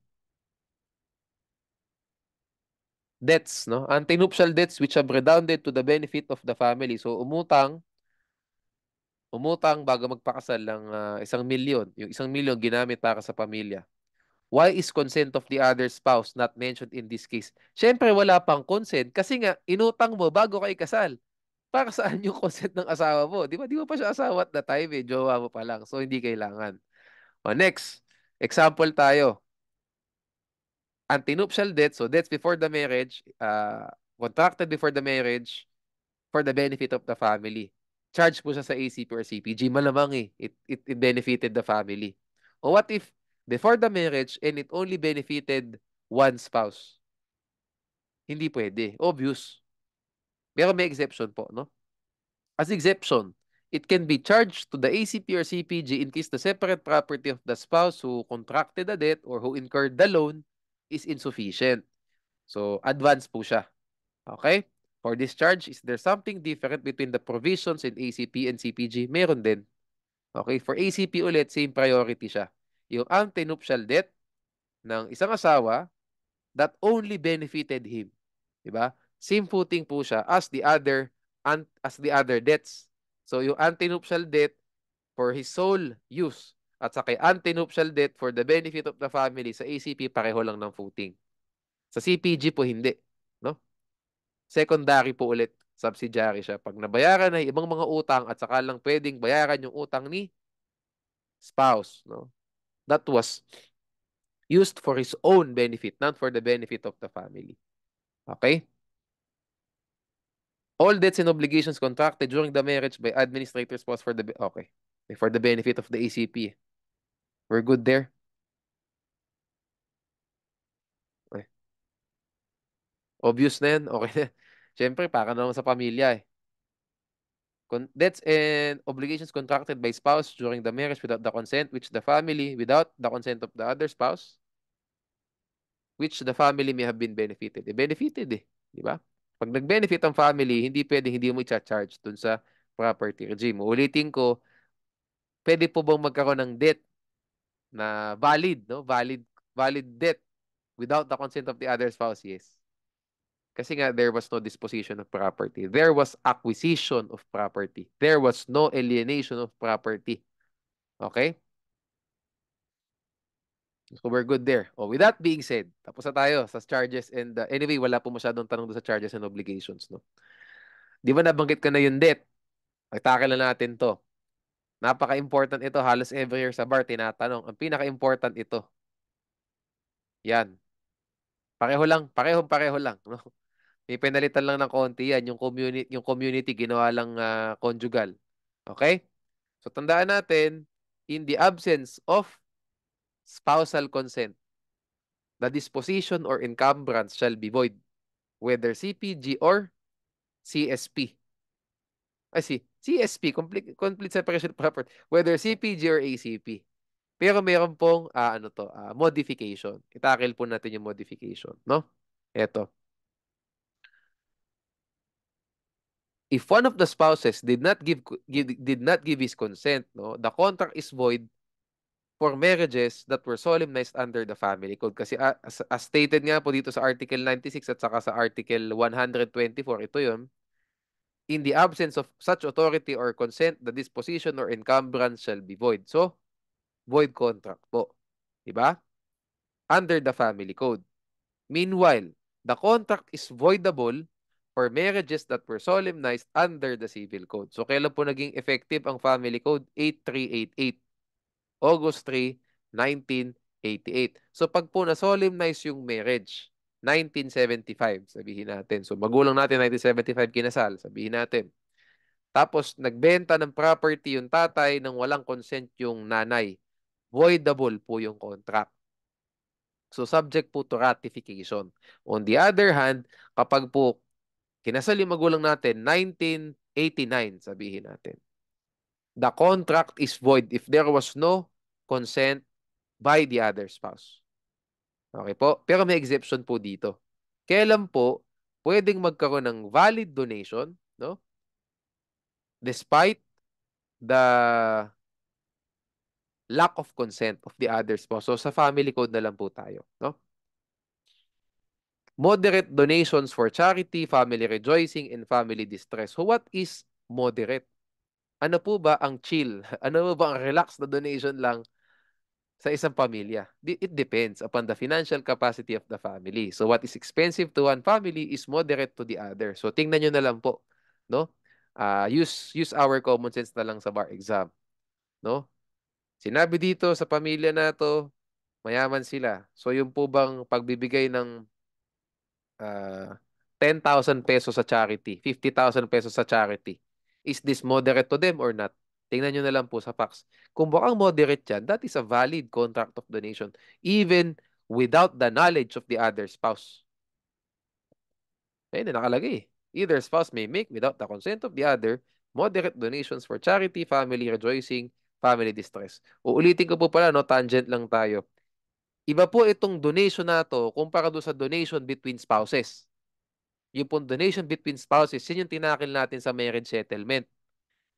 Debts, no? Antinuptial debts which have redounded to the benefit of the family. So, umutang bago magpakasal ng 1 milyon. Yung 1 milyon ginamit para sa pamilya. Why is consent of the other spouse not mentioned in this case? Siyempre, wala pang consent kasi nga, inutang mo bago ka ikasal. Para saan yung consent ng asawa mo? Di ba? Di mo pa siya asawa at the time eh. Jowa mo pa lang. So, hindi kailangan. O, next. Example tayo. Antinuptial debts. So, debts before the marriage. Contracted before the marriage for the benefit of the family. Charge po siya sa ACP or CPG. Malamang eh. It benefited the family. O what if before the marriage and it only benefited one spouse? Hindi pwede. Obvious. Pero may exception po, no? As exception, it can be charged to the ACP or CPG in case the separate property of the spouse who contracted the debt or who incurred the loan is insufficient. So, advance po siya. Okay? For discharge, is there something different between the provisions in ACP and CPG? Meron din. Okay? For ACP ulit, same priority siya. Yung antenuptial debt ng isang asawa that only benefited him. Diba? Same footing po siya as the other debts. So yung antenuptial debt for his sole use at sa kay antenuptial debt for the benefit of the family sa ACP pareho lang ng footing. Sa CPG po hindi, no? Secondary po ulit, subsidiary siya. Pag nabayaran na yung ibang mga utang at saka lang pwedeng bayaran yung utang ni spouse, no? That was used for his own benefit, not for the benefit of the family. Okay? All debts and obligations contracted during the marriage by administrator spouse for the benefit of the ACP. We're good there. Obvious na yan. Okay na. Siyempre, para naman sa pamilya eh. Debts and obligations contracted by spouse during the marriage without the consent, without the consent of the other spouse, which the family may have been benefited. Benefited eh. Di ba? Pag nag-benefit ang family, hindi pwede hindi mo i-charge dun sa property regime. Ulitin ko, pwede po bang magkaroon ng debt na valid, no? Valid debt without the consent of the other spouse? Yes. Kasi nga, there was no disposition of property. There was acquisition of property. There was no alienation of property. Okay? So we're good there. Oh, with that being said, tapos na tayo sa charges and anyway, wala po masyadong tanong doon sa charges and obligations, no? Di ba nabanggit ko na yung debt? Pagtakil na natin to. Napaka-important ito. Halos every year sa bar, tinatanong. Ang pinaka-important ito. Yan. Pareho lang, no? May penalitan lang ng konti yan. Yung community ginawa lang conjugal. Okay? So tandaan natin, in the absence of spousal consent, the disposition or encumbrance shall be void, whether CPG or CSP. CSP, complete separation of property, whether CPG or ACP. Pero meron pong modification. Itakil po natin yung modification, no? Ito. If one of the spouses did not give his consent, no, the contract is void for marriages that were solemnized under the family code. Kasi as stated nga po dito sa Article 96 at saka sa Article 124, ito yun, in the absence of such authority or consent, the disposition or encumbrance shall be void. So, void contract po. Diba? Under the family code. Meanwhile, the contract is voidable for marriages that were solemnized under the civil code. So, kailan po naging effective ang family code? 8388. August 3, 1988. So, pag po na-solemnize yung marriage, 1975, sabihin natin. So, magulang natin, 1975 kinasal, sabihin natin. Tapos, nagbenta ng property yung tatay nang walang consent yung nanay. Voidable po yung contract. So, subject po to ratification. On the other hand, kapag po kinasal yung magulang natin, 1989, sabihin natin. The contract is void if there was no consent by the other spouse. Okay po? Pero may exception po dito. Kailan po pwedeng magkaroon ng valid donation, no? Despite the lack of consent of the other spouse. So sa family code na lang po tayo, no? Moderate donations for charity, family rejoicing, and family distress. So what is moderate? Ano po ba ang chill? Ano po ba ang relaxed na donation lang sa isang pamilya? It depends upon the financial capacity of the family. So what is expensive to one family is moderate to the other. So tingnan nyo na lang po, no? Use our common sense na lang sa bar exam, no? Sinabi dito sa pamilya na to, mayaman sila. So yung po bang pagbibigay ng 10,000 pesos sa charity, 50,000 pesos sa charity, is this moderate to them or not? Tingnan nyo na lang po sa facts. Kung mukhang moderate yan, that is a valid contract of donation even without the knowledge of the other spouse. Ayun na nakalagay. Either spouse may make without the consent of the other moderate donations for charity, family rejoicing, family distress. Uulitin ko po pala, no, tangent lang tayo. Iba po itong donation na to kumpara doon sa donation between spouses. Yung pong donation between spouses, yun yung tinakil natin sa marriage settlement.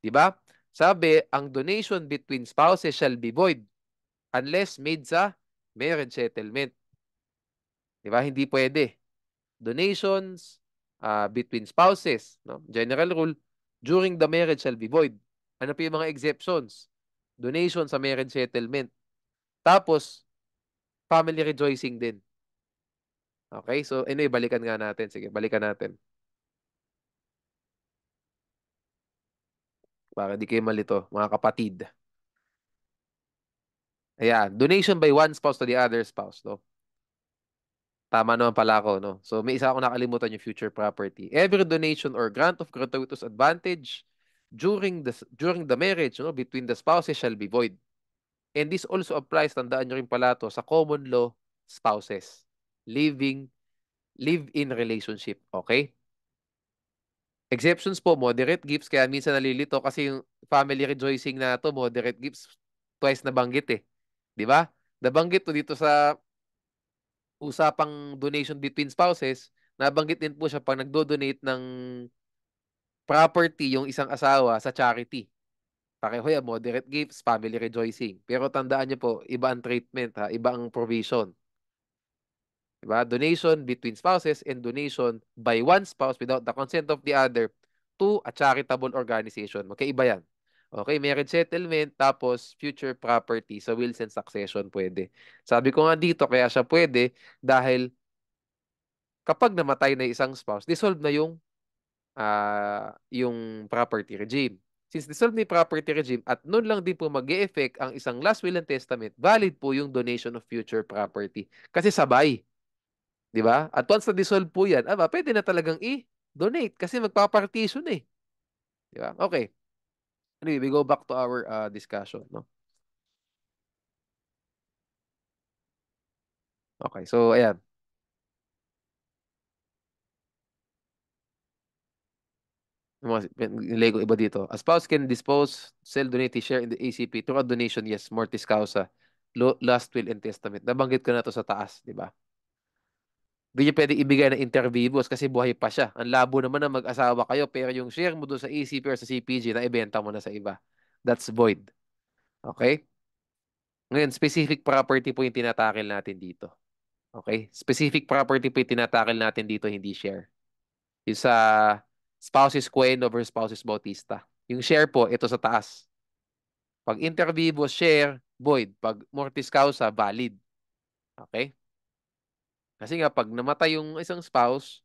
Diba? Sabi, ang donation between spouses shall be void unless made sa marriage settlement. Diba? Hindi pwede. Donations between spouses, no? General rule, during the marriage shall be void. Ano pa yung mga exceptions? Donation sa marriage settlement. Tapos, family rejoicing din. Okay? So, anyway, balikan nga natin. Sige, balikan natin. Para di kayo malito, mga kapatid. Ayan, donation by one spouse to the other spouse, no? Tama naman pala ako, no? So, may isa ako nakalimutan yung future property. Every donation or grant of gratuitous advantage during the marriage, no, between the spouses shall be void. And this also applies, tandaan nyo rin pala to, sa common law spouses. Living live-in relationship. Okay? Exceptions po, moderate gifts. Kaya minsan nalilito kasi yung family rejoicing na to, moderate gifts, twice nabanggit eh. Di ba? Nabanggit to dito sa usapang donation between spouses. Nabanggit din po siya pag nagdo-donate ng property yung isang asawa sa charity. Pareho yan, moderate gifts, family rejoicing. Pero tandaan niyo po, iba ang treatment ha, iba ang provision. Diba? Donation between spouses and donation by one spouse without the consent of the other to a charitable organization. Magkaiba yan. Okay, marriage settlement, tapos future property sa wills and succession pwede. Sabi ko nga dito, kaya siya pwede dahil kapag namatay na isang spouse, dissolve na yung property regime. Since dissolved na yung property regime at noon lang din po mag-e-effect ang isang last will and testament, valid po yung donation of future property. Kasi sabay, di ba? At once na-dissolve po yan, pwede na talagang i-donate kasi magpapartition eh. Di ba? Okay. Anyway, we go back to our discussion, no? Okay, so ayan. Nilay ko iba dito. A spouse can dispose, sell, donate his share in the ACP through a donation, yes, mortis causa, last will and testament. Nabanggit ko na to sa taas, di ba? Hindi niya pwede ibigay ng intervivos kasi buhay pa siya. Ang labo naman na mag-asawa kayo pero yung share mo doon sa ECP or sa CPG na ibenta mo na sa iba. That's void. Okay? Ngayon, specific property po yung tinatakil natin dito. Okay? Specific property po yung tinatakil natin dito, hindi share. Yung sa spouses Queen over spouses Bautista. Yung share po, ito sa taas. Pag intervivos, share, void. Pag mortis causa, valid. Okay? Kasi nga, pag namatay yung isang spouse,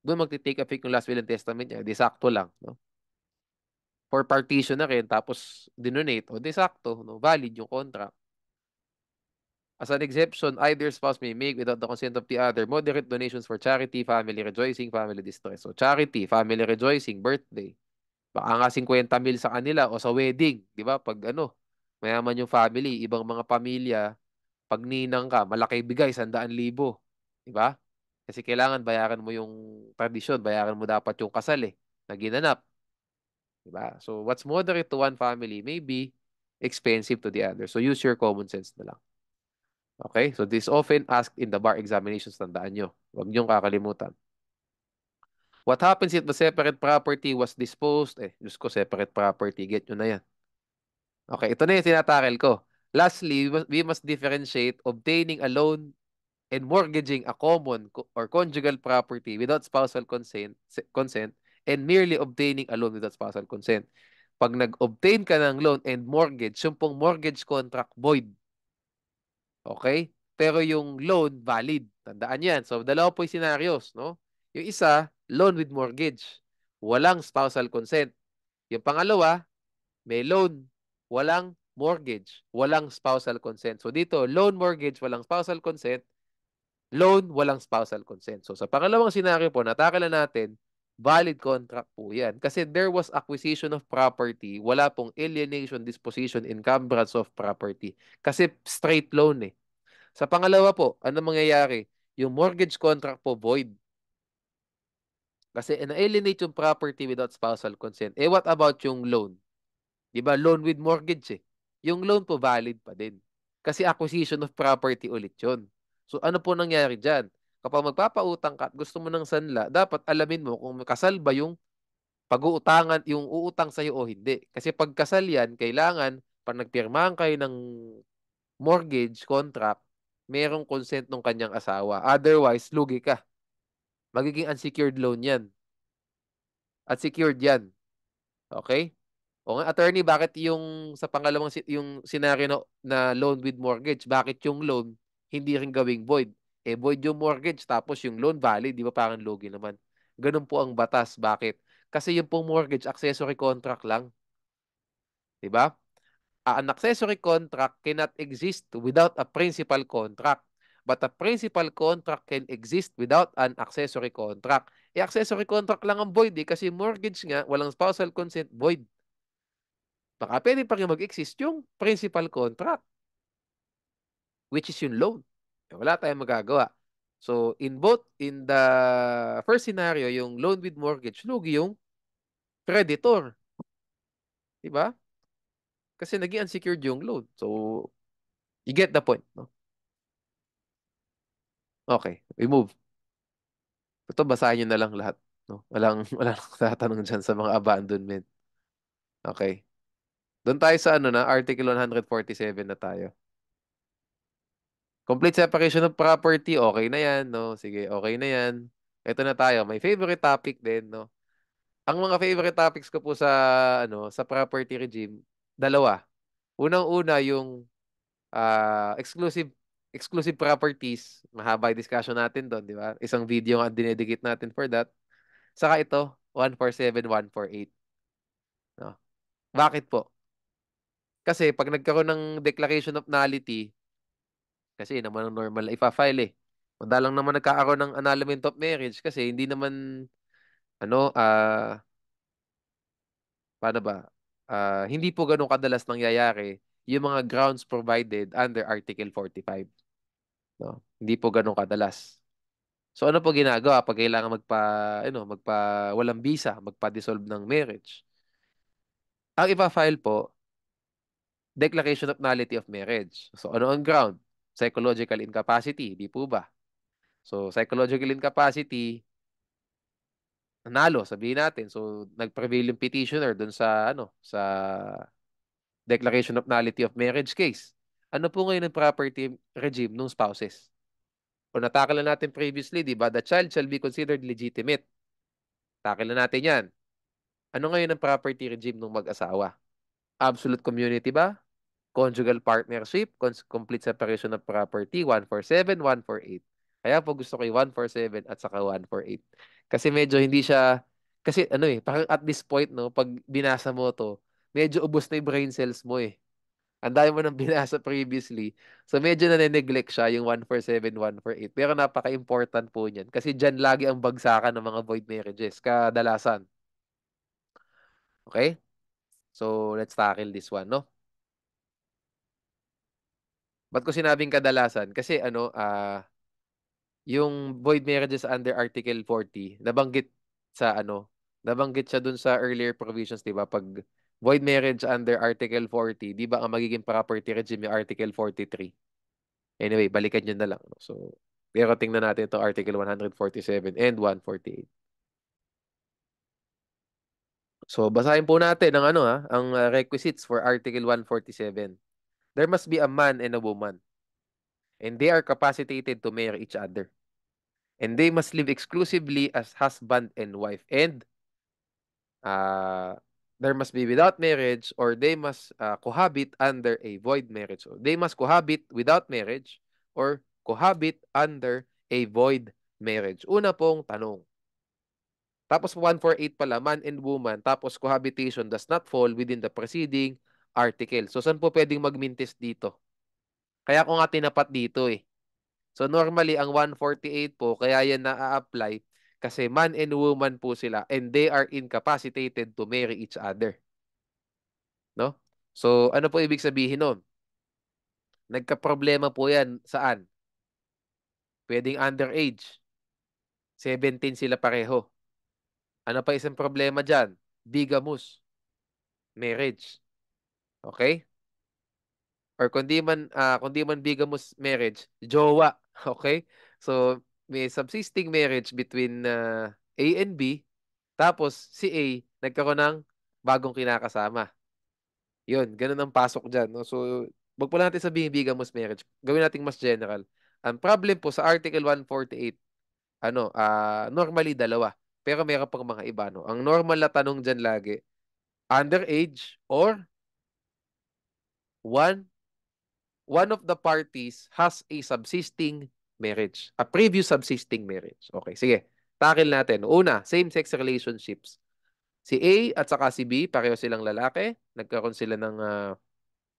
doon magti-take effect yung last will and testament niya. Di sakto lang. No? For partition na rin, tapos dinonate, o di sakto. No? Valid yung contract. As an exception, either spouse may make without the consent of the other moderate donations for charity, family rejoicing, family distress. So charity, family rejoicing, birthday. Baka nga 50 mil sa kanila o sa wedding. Di ba? Pag mayaman yung family, ibang mga pamilya, pag ninang ka, malaki bigay, 100,000. Di ba? Kasi kailangan bayaran mo yung tradisyon, bayaran mo dapat yung kasal na ginanap. Diba? So, what's moderate to one family may be expensive to the other. So, use your common sense na lang. Okay? So, this often asked in the bar examinations. Tandaan nyo. Huwag niyong kakalimutan. What happens if the separate property was disposed? Diyos ko, separate property. Get nyo na yan. Okay, ito na yung tinatakil ko. Lastly, we must differentiate obtaining a loan and mortgaging a common or conjugal property without spousal consent and merely obtaining a loan without spousal consent. Pag nag-obtain ka ng loan and mortgage, yung pong mortgage contract void. Okay? Pero yung loan valid. Tandaan yan. So, dalawa po yung scenarios, no? Yung isa, loan with mortgage. Walang spousal consent. Yung pangalawa, may loan. Walang mortgage. Walang spousal consent. So, dito, loan mortgage, walang spousal consent. Loan, walang spousal consent. So, sa pangalawang scenario po, natakala natin, valid contract po yan. Kasi there was acquisition of property, wala pong alienation, disposition, encumbrance of property. Kasi straight loan eh. Sa pangalawa po, ano mangyayari? Yung mortgage contract po void. Kasi na-alienate yung property without spousal consent. What about yung loan? Di ba? Loan with mortgage eh. Yung loan po valid pa din. Kasi acquisition of property ulit yun. So ano po nangyari dyan? Kapag magpapautang ka at gusto mo ng sanla, dapat alamin mo kung kasal ba yung pag-uutangan, yung uutang sa'yo o hindi. Kasi pag kasal yan, kailangan, pag nagpirmahan kayo ng mortgage contract, merong consent ng kanyang asawa. Otherwise, lugi ka. Magiging unsecured loan yan. At secured yan. Okay? O nga, attorney, bakit yung sa pangalawang yung scenario na loan with mortgage, bakit yung loan hindi rin gawing void? Void yung mortgage tapos yung loan valid, di ba parang logi naman? Ganun po ang batas. Bakit? Kasi yung pong mortgage, accessory contract lang. Di ba? An accessory contract cannot exist without a principal contract. But a principal contract can exist without an accessory contract. Accessory contract lang ang void kasi mortgage nga, walang spousal consent, void. Baka pwede pa rin mag-exist yung principal contract, which is yung loan. Wala tayong magagawa. So, in the first scenario, yung loan with mortgage, lugi yung creditor. Di ba? Kasi naging unsecured yung loan. So, you get the point, no? Okay, we move. Ito, basahin nyo na lang lahat. No? Walang tatanong dyan sa mga abandonment. Okay. Doon tayo sa ano na, Article 147 na tayo. Complete separation of property, okay na yan, no? Sige, okay na yan. Ito na tayo. May favorite topic din, no? Ang mga favorite topics ko po sa sa property regime, dalawa. Unang-una yung exclusive exclusive properties. Mahaba yung discussion natin doon, di ba? Isang video nga dinedicate natin for that. Saka ito, 147, 148. No? Bakit po? Kasi pag nagkaroon ng declaration of nullity, kasi yun naman ang normal na ipa-file eh. Madalang naman nagkakaroon ng annulment of marriage kasi hindi naman, ano, paano ba? Hindi po ganun kadalas nangyayari yung mga grounds provided under Article 45. No? Hindi po ganun kadalas. So ano po ginagawa pag kailangan walang visa, magpa-dissolve ng marriage? Ang ipa-file po, declaration of nullity of marriage. So ano ang ground? Psychological incapacity, di po ba? So psychological incapacity, nanalo, sabihin natin. So nag-prevail yung petitioner dun sa sa declaration of nullity of marriage case. Ano po ngayon ang property regime ng spouses? O natakal na natin previously, di ba? The child shall be considered legitimate. Takil na natin yan. Ano ngayon ang property regime ng mag-asawa? Absolute community ba? Conjugal partnership, complete separation of property, 147, 148. Kaya po gusto ko yung 147 at saka 148. Kasi medyo hindi siya, kasi parang at this point, no, pag binasa mo to, medyo ubos na yung brain cells mo eh. Ang dami mo nang binasa previously. So medyo na-neglect siya yung 147, 148. Pero napaka-important po niyan. Kasi dyan lagi ang bagsakan ng mga void marriages, kadalasan. Okay? So let's tackle this one, no? Ba't ko sinabing kadalasan? Kasi yung void marriages under Article 40, nabanggit siya dun sa earlier provisions, 'di ba? Pag void marriage under Article 40, 'di ba ang magiging property regime yung Article 43? Anyway, balikan nyo na lang. No? So, pero tingnan natin ito Article 147 and 148. So, basahin po natin ang requisites for Article 147. There must be a man and a woman, and they are capacitated to marry each other. And they must live exclusively as husband and wife. And uh, there must be without marriage, or they must cohabit under a void marriage. So they must cohabit without marriage or cohabit under a void marriage. Una pong tanong. Tapos 148 pala, man and woman, tapos cohabitation does not fall within the preceding article. So saan po pwedeng magmintis dito? Kaya ko nga tinapat dito eh. So normally ang 148 po kaya yan na-apply kasi man and woman po sila and they are incapacitated to marry each other, no? So ano po ibig sabihin nun? Nagka-problema po yan saan? Pwedeng underage. 17 sila pareho. Ano pa isang problema diyan? Bigamous marriage. Okay? Or kundi man bigamous marriage, jowa. Okay? So may subsisting marriage between A and B. Tapos, si A, nagkaroon ng bagong kinakasama. Yun, ganun ang pasok dyan. No? So, wag po natin sabihin bigamous marriage. Gawin natin mas general. Ang problem po sa Article 148, normally dalawa. Pero meron pang mga iba. No? Ang normal na tanong dyan lagi, underage or one, one of the parties has a subsisting marriage. A previous subsisting marriage. Okay, sige. Tackle natin. Una, same-sex relationships. Si A at saka si B, pareho silang lalaki. Nagkaroon sila ng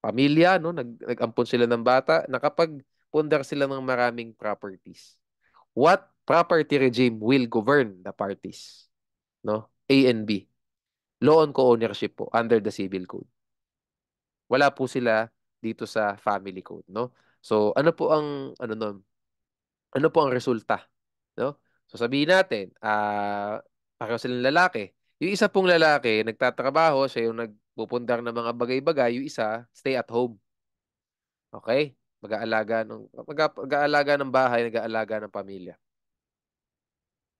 pamilya, no? Nag-ampon sila ng bata. Nakapag-pundar sila ng maraming properties. What property regime will govern the parties? No? A and B. Law on co-ownership po under the Civil Code. Wala po sila dito sa Family Code, no? So, ano po ang ano nun? Ano po ang resulta? No? So sabihin natin, pareho silang lalaki. Yung isa pong lalaki, nagtatrabaho, siya yung nagpupundar ng mga bagay-bagay, yung isa, stay at home. Okay? Mag-aalaga ng bahay, nag-aalaga ng pamilya.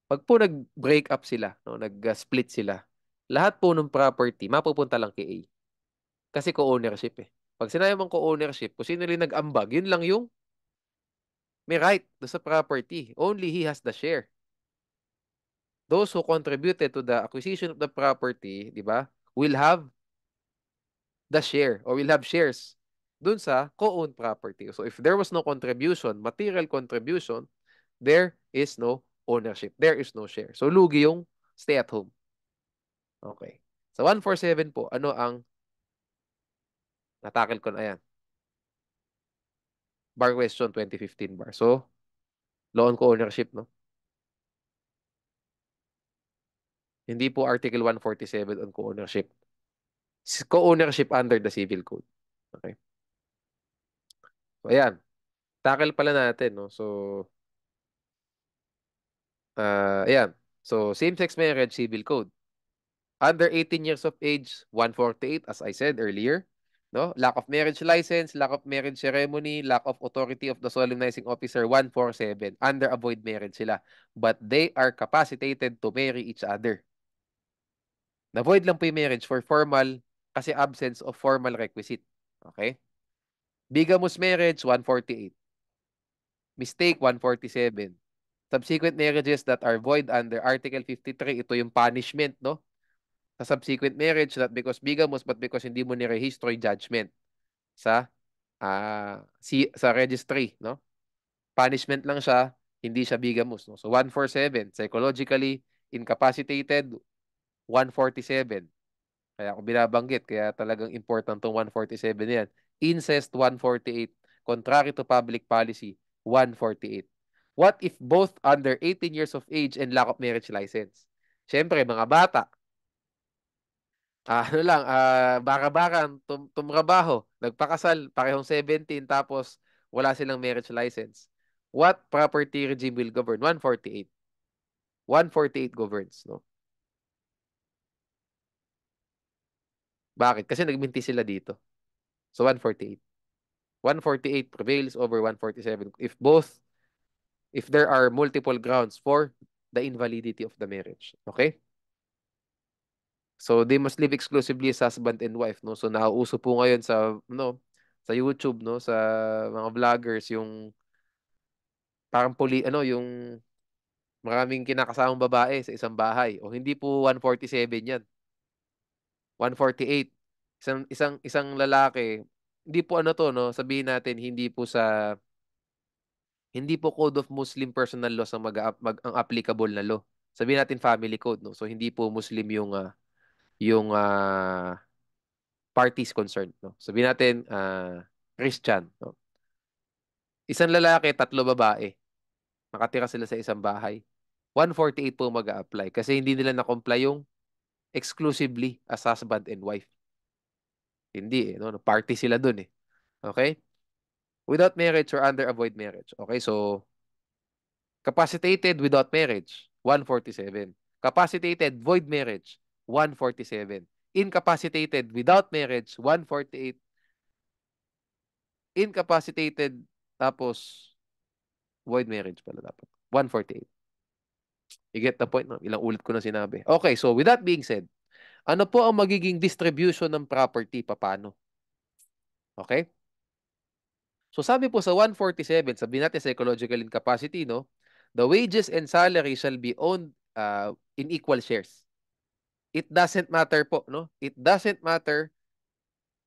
Pag po nag-break up sila, no, nag-split sila, lahat po ng property, mapupunta lang kay A. Kasi co-ownership eh. Pag sinabi mong co-ownership, kung sino rin nag-ambag, yun lang yung may right do sa property. Only he has the share. Those who contributed to the acquisition of the property, di ba, will have the share or will have shares dun sa co-owned property. So if there was no contribution, material contribution, there is no ownership. There is no share. So lugi yung stay at home. Okay. Sa 147 po, ano ang natakil ko na yan? Bar question 2015 bar. So, law on co-ownership, no? Hindi po Article 147 on co-ownership. Co-ownership under the Civil Code. Okay. So, ayan. Tackle pala natin, no? So, ayan. So, same-sex marriage, Civil Code. Under 18 years of age, 148, as I said earlier. No? Lack of marriage license, lack of marriage ceremony, lack of authority of the solemnizing officer, 147. Under a void marriage sila. But they are capacitated to marry each other. Na-void lang po yung marriage for formal kasi absence of formal requisite. Okay? Bigamous marriage, 148. Mistake, 147. Subsequent marriages that are void under Article 53, ito yung punishment, no? Sa subsequent marriage, not because bigamous, but because hindi mo nirehistro yung judgment sa sa registry, no? Punishment lang siya, hindi siya bigamous, no? So 147, psychologically incapacitated, 147. Kaya ako binabanggit, kaya talagang important tong 147 yan. Incest, 148. Contrary to public policy, 148. What if both under 18 years of age and lack of marriage license? Siyempre, mga bata, ano lang, baka-bakan, tumrabaho, nagpakasal, parehong 17, tapos wala silang marriage license. What property regime will govern? 148. 148 governs, no? Bakit? Kasi nagminti sila dito. So, 148. 148 prevails over 147 if there are multiple grounds for the invalidity of the marriage. Okay? So they must live exclusively as husband and wife, no? So nauuso po ngayon sa sa YouTube, no, sa mga vloggers yung parang yung maraming kinakasamang babae sa isang bahay. O hindi po 147 yan. 148. Isang lalaki, hindi po ano to, no? Sabihin natin hindi po Code of Muslim Personal Laws ang applicable na law. Sabihin natin family code, no? So hindi po Muslim yung parties concerned, no? Sabihin natin Christian, no? Isang lalaki, tatlo babae. Nakatira sila sa isang bahay. 148 po mag-a-apply kasi hindi nila na-comply yung exclusively as husband and wife. Hindi eh, no? Party sila dun eh. Okay? Without marriage or under a void marriage. Okay, so capacitated without marriage, 147. Capacitated void marriage, 147. Incapacitated without marriage, 148. Incapacitated tapos void marriage pala dapat. 148. You get the point, no? Ilang ulit ko na sinabi. Okay, so with that being said, ano po ang magiging distribution ng property paano? Okay? So sabi po sa 147, sabi natin psychological incapacity, no? The wages and salary shall be owned in equal shares. It doesn't matter po, no? It doesn't matter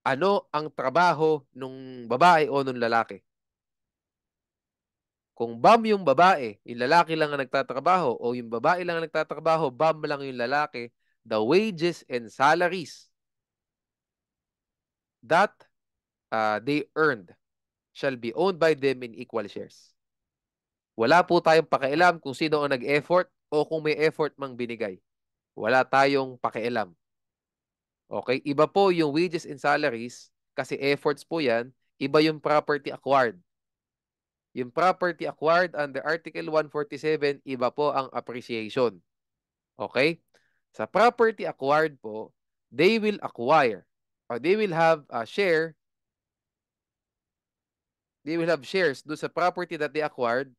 ano ang trabaho nung babae o nung lalaki. Kung bam yung babae, yung lalaki lang ang nagtatrabaho o yung babae lang ang nagtatrabaho, bam lang yung lalaki, the wages and salaries that they earned shall be owned by them in equal shares. Wala po tayong pakialam kung sino ang nag-effort o kung may effort mang binigay. Wala tayong pakialam. Okay? Iba po yung wages and salaries kasi efforts po yan. Iba yung property acquired. Yung property acquired under Article 147, iba po ang appreciation. Okay? Sa property acquired po, they will acquire or they will have shares do sa property that they acquired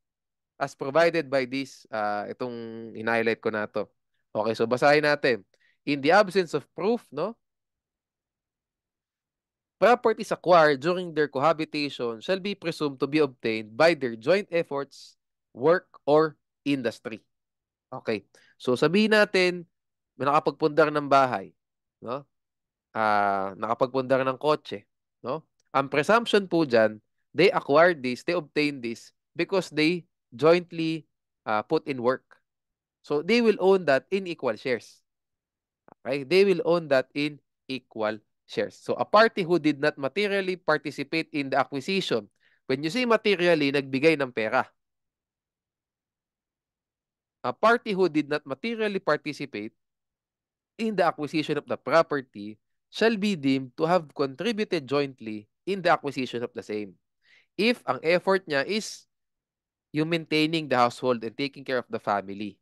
as provided by this, itong in-highlight ko na to. Okay, so basahin natin. In the absence of proof, no? Properties acquired during their cohabitation shall be presumed to be obtained by their joint efforts, work, or industry. Okay. So sabihin natin, may nakapagpundar ng bahay, no? Nakapagpundar ng kotse, no? Ang presumption po diyan, they acquired this, they obtained this because they jointly put in work. So they will own that in equal shares. Okay? They will own that in equal shares. So a party who did not materially participate in the acquisition, when you say materially, nagbigay ng pera. A party who did not materially participate in the acquisition of the property shall be deemed to have contributed jointly in the acquisition of the same. If ang effort niya is yung maintaining the household and taking care of the family.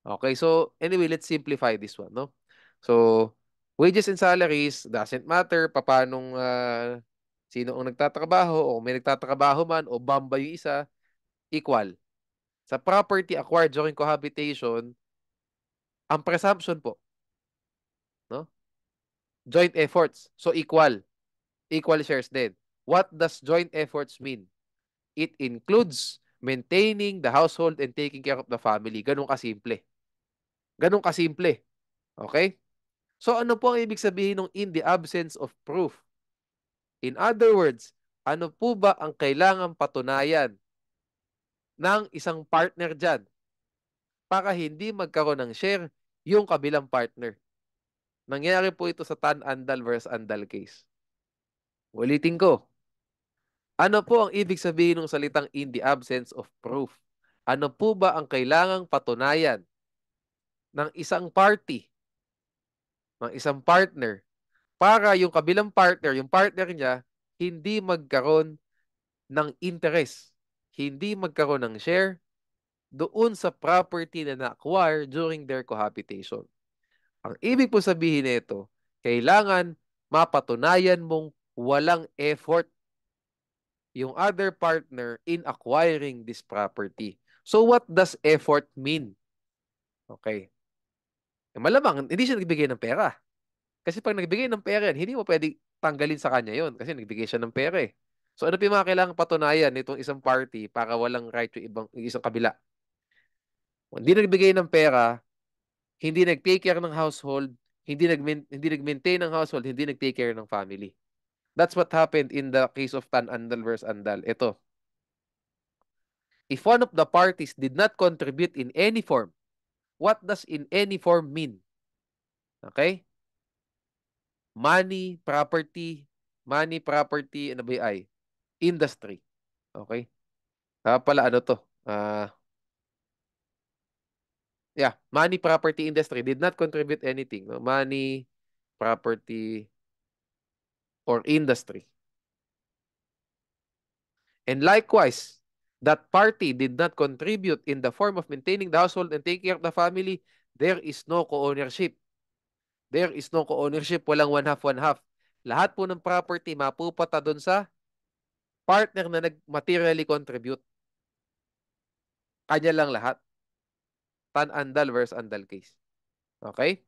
Okay, so anyway, let's simplify this one, no? So, wages and salaries doesn't matter papanong sino ang nagtatrabaho o may nagtatrabaho man o bamba yung isa, equal. Sa property acquired during cohabitation, ang presumption po, no? Joint efforts. So equal. Equal shares din. What does joint efforts mean? It includes maintaining the household and taking care of the family. Ganun kasimple. Ganun kasimple. Okay? So ano po ang ibig sabihin ng in the absence of proof? In other words, ano po ba ang kailangang patunayan ng isang partner dyan para hindi magkaroon ng share yung kabilang partner? Nangyari po ito sa Tan Andal versus Andal case. Ulitin ko. Ano po ang ibig sabihin ng salitang in the absence of proof? Ano po ba ang kailangang patunayan ng isang party, ng isang partner, para yung kabilang partner, yung partner niya, hindi magkaroon ng interest, hindi magkaroon ng share doon sa property na na-acquire during their cohabitation. Ang ibig po sabihin nito, kailangan mapatunayan mong walang effort yung other partner in acquiring this property. So what does effort mean? Okay. Malamang, hindi siya nagbigay ng pera. Kasi pag nagbigay ng pera yan, hindi mo pwede tanggalin sa kanya yon kasi nagbigay siya ng pera eh. So ano pa yung mga kailangang patunayan nitong isang party para walang right yung isang kabila? Hindi nagbigay ng pera, hindi nag-take care ng household, hindi nag-maintain ng household, hindi nag-take care ng family. That's what happened in the case of Tan Andal versus Andal. Ito, if one of the parties did not contribute in any form, what does in any form mean? Okay? Money, property, ano ba yung I? Industry. Okay? Pala ano to? Yeah, money, property, industry did not contribute anything. No? Money, property, or industry. And likewise, that party did not contribute in the form of maintaining the household and taking care of the family, there is no co-ownership. There is no co-ownership. Walang one half, one half. Lahat po ng property mapupata doon sa partner na nag-materially contribute. Kanya lang lahat. Tan Andal versus Andal case. Okay?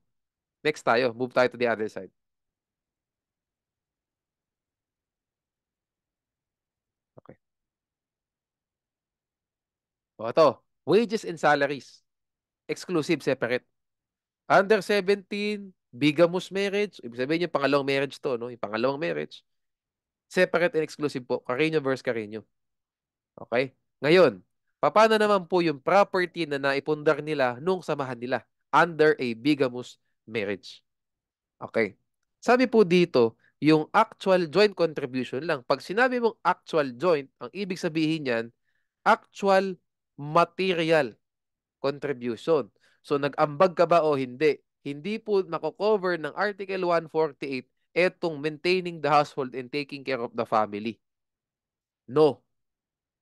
Next tayo. Move tayo to the other side. Okay. O ito. Wages and salaries. Exclusive, separate. Under 17, bigamous marriage. Ibig sabihin yung pangalawang marriage to, no? Yung pangalawang marriage. Separate and exclusive po. Carino versus Carino. Okay? Ngayon, paano naman po yung property na naipundar nila nung samahan nila under a bigamous marriage? Okay. Sabi po dito, yung actual joint contribution lang. Pag sinabi mong actual joint, ang ibig sabihin niyan, actual material contribution. So, nag-ambag ka ba o hindi? Hindi po mako-cover ng Article 148 etong maintaining the household and taking care of the family. No.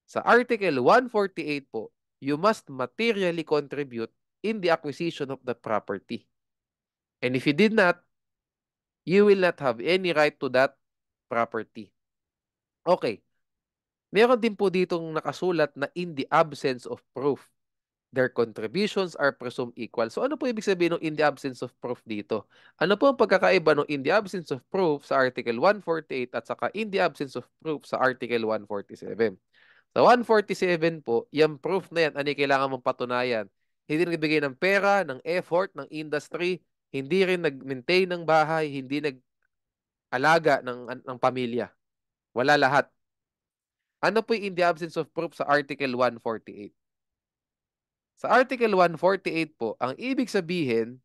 Sa Article 148 po, you must materially contribute in the acquisition of the property. And if you did not, you will not have any right to that property. Okay. Meron din po ditong nakasulat na in the absence of proof, their contributions are presumed equal. So ano po ibig sabihin ng in the absence of proof dito? Ano po ang pagkakaiba ng in the absence of proof sa Article 148 at saka in the absence of proof sa Article 147? Sa 147 po, yung proof na yan, ano yung kailangan mong patunayan? Hindi nagbigay ng pera, ng effort, ng industry, hindi rin nag-maintain ng bahay, hindi nag-alaga ng pamilya. Wala lahat. Ano po yung in the absence of proof sa Article 148? Sa Article 148 po, ang ibig sabihin,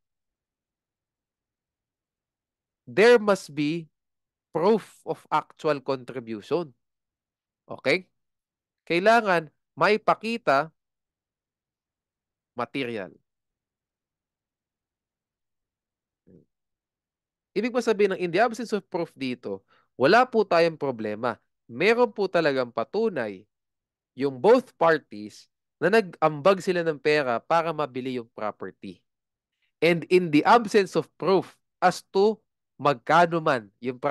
there must be proof of actual contribution. Okay? Kailangan may pakita material. Ibig ba sabihin ng in the absence of proof dito, wala po tayong problema. Meron po talagang patunay yung both parties na nag-ambag sila ng pera para mabili yung property. And in the absence of proof as to magkano man yung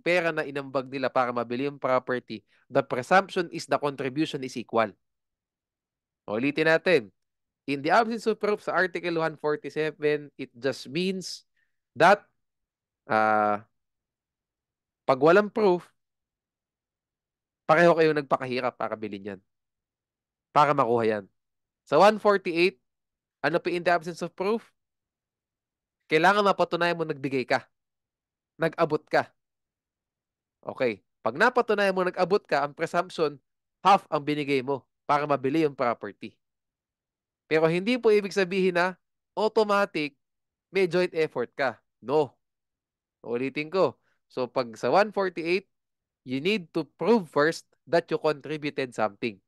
pera na inambag nila para mabili yung property, the presumption is the contribution is equal. Ulitin natin. In the absence of proof sa Article 147, it just means that uh, pag walang proof, pareho kayo nagpakahirap para bilhin yan. Para makuha yan. Sa 148, ano pa in the absence of proof? Kailangan mapatunayan mo nagbigay ka. Nag-abot ka. Okay. Pag napatunayan mo nag-abot ka, ang presumption, half ang binigay mo para mabili yung property. Pero hindi po ibig sabihin na automatic may joint effort ka. No. Ulitin ko. So pag sa 148, you need to prove first that you contributed something.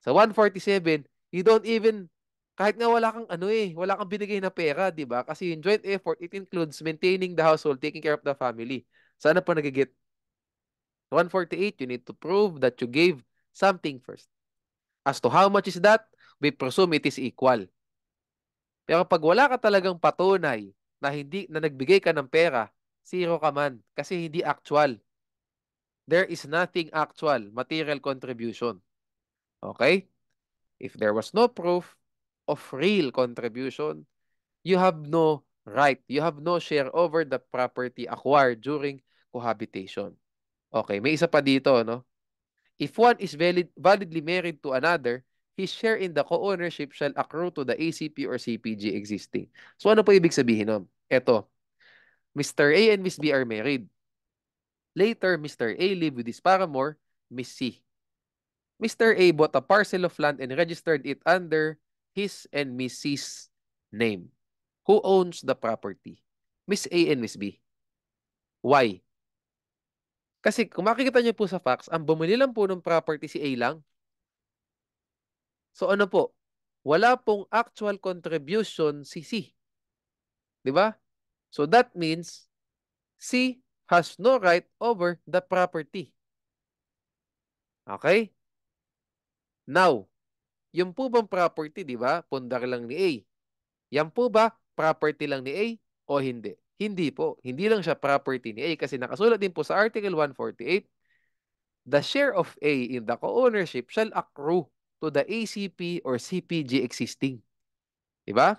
Sa 147, you don't even, kahit nga wala kang binigay na pera, di ba? Kasi yung joint effort, it includes maintaining the household, taking care of the family. Sana po nagigit? 148, you need to prove that you gave something first. As to how much is that, we presume it is equal. Pero pag wala ka talagang patunay na hindi na nagbigay ka ng pera, zero ka man kasi hindi actual. There is nothing actual, material contribution. Okay? If there was no proof of real contribution, you have no right, you have no share over the property acquired during cohabitation. Okay, may isa pa dito, no? If one is validly married to another, his share in the co-ownership shall accrue to the ACP or CPG existing. So ano po ibig sabihin nun? Ito, Mr. A and Miss B are married. Later, Mr. A lived with his paramour, Miss C. Mr. A bought a parcel of land and registered it under his and Miss C's name. Who owns the property? Miss A and Miss B. Why? Kasi kung makikita niyo po sa facts, ang bumili lang po ng property si A lang. So ano po? Wala pong actual contribution si C. Di ba? So that means C has no right over the property. Okay? Now, yung po bang property, di ba? Pundar lang ni A. Yan po ba property lang ni A o hindi? Hindi po. Hindi lang siya property ni A kasi nakasulat din po sa Article 148, the share of A in the co-ownership shall accrue to the ACP or CPG existing. Diba?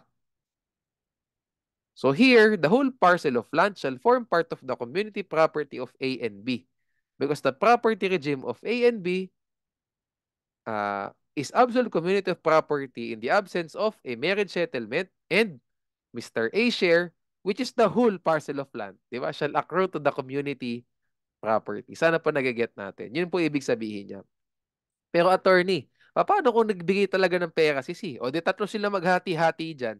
So here, the whole parcel of land shall form part of the community property of A and B. Because the property regime of A and B is absolute community of property in the absence of a marriage settlement and Mr. A share, which is the whole parcel of land, di ba, shall accrue to the community property. Sana po nagiget natin. Yun po ibig sabihin niya. Pero attorney, paano kung nagbigay talaga ng pera si C? O di tatlo sila maghati-hati dyan.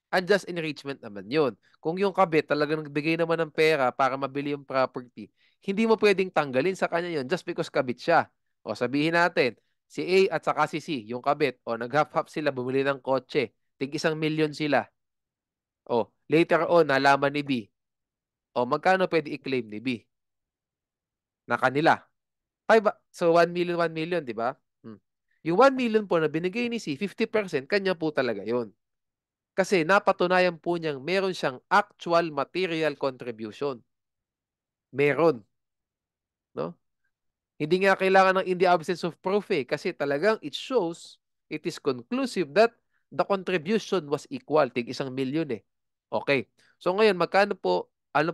Unjust enrichment naman yun. Kung yung kabit talagang nagbigay naman ng pera para mabili yung property, hindi mo pwedeng tanggalin sa kanya yun just because kabit siya. O sabihin natin, si A at saka si C, yung kabit, o nag-half-half sila, bumili ng kotse, tig 1 million sila. O, later on, nalaman ni B, o magkano pwede i-claim ni B? Na kanila. So 1 million, 1 million, di ba? Yung 1 million po na binigay ni C, 50% kanya po talaga yun. Kasi napatunayan po niyang meron siyang actual material contribution. Meron, no? Hindi nga kailangan ng in the absence of proof eh, kasi talagang it shows, it is conclusive that the contribution was equal. Tig 1 million eh. Okay. So ngayon, ano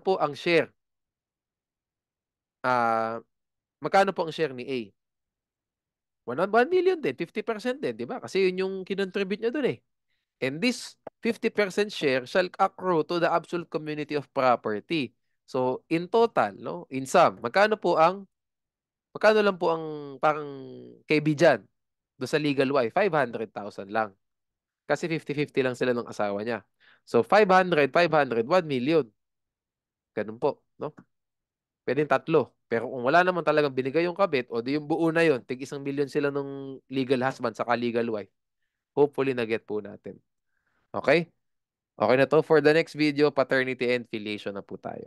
po ang share? Ah, magkano po ang share ni A? 1 million din, 50% din, di ba? Kasi yun yung kinontribute niya dun eh. And this 50% share shall accrue to the absolute community of property. So, in total, no, in sum, magkano lang po ang parang KB dyan do sa legal wife? 500,000 lang. Kasi 50-50 lang sila ng asawa niya. So, 500, 1 million. Ganun po, no? Pwedeng tatlo. Pero kung wala naman talagang binigay yung kabit, o di yung buo na yon, tig 1 million sila ng legal husband sa legal wife. Hopefully, na-get po natin. Okay? Okay na to. For the next video, paternity and filiation na po tayo.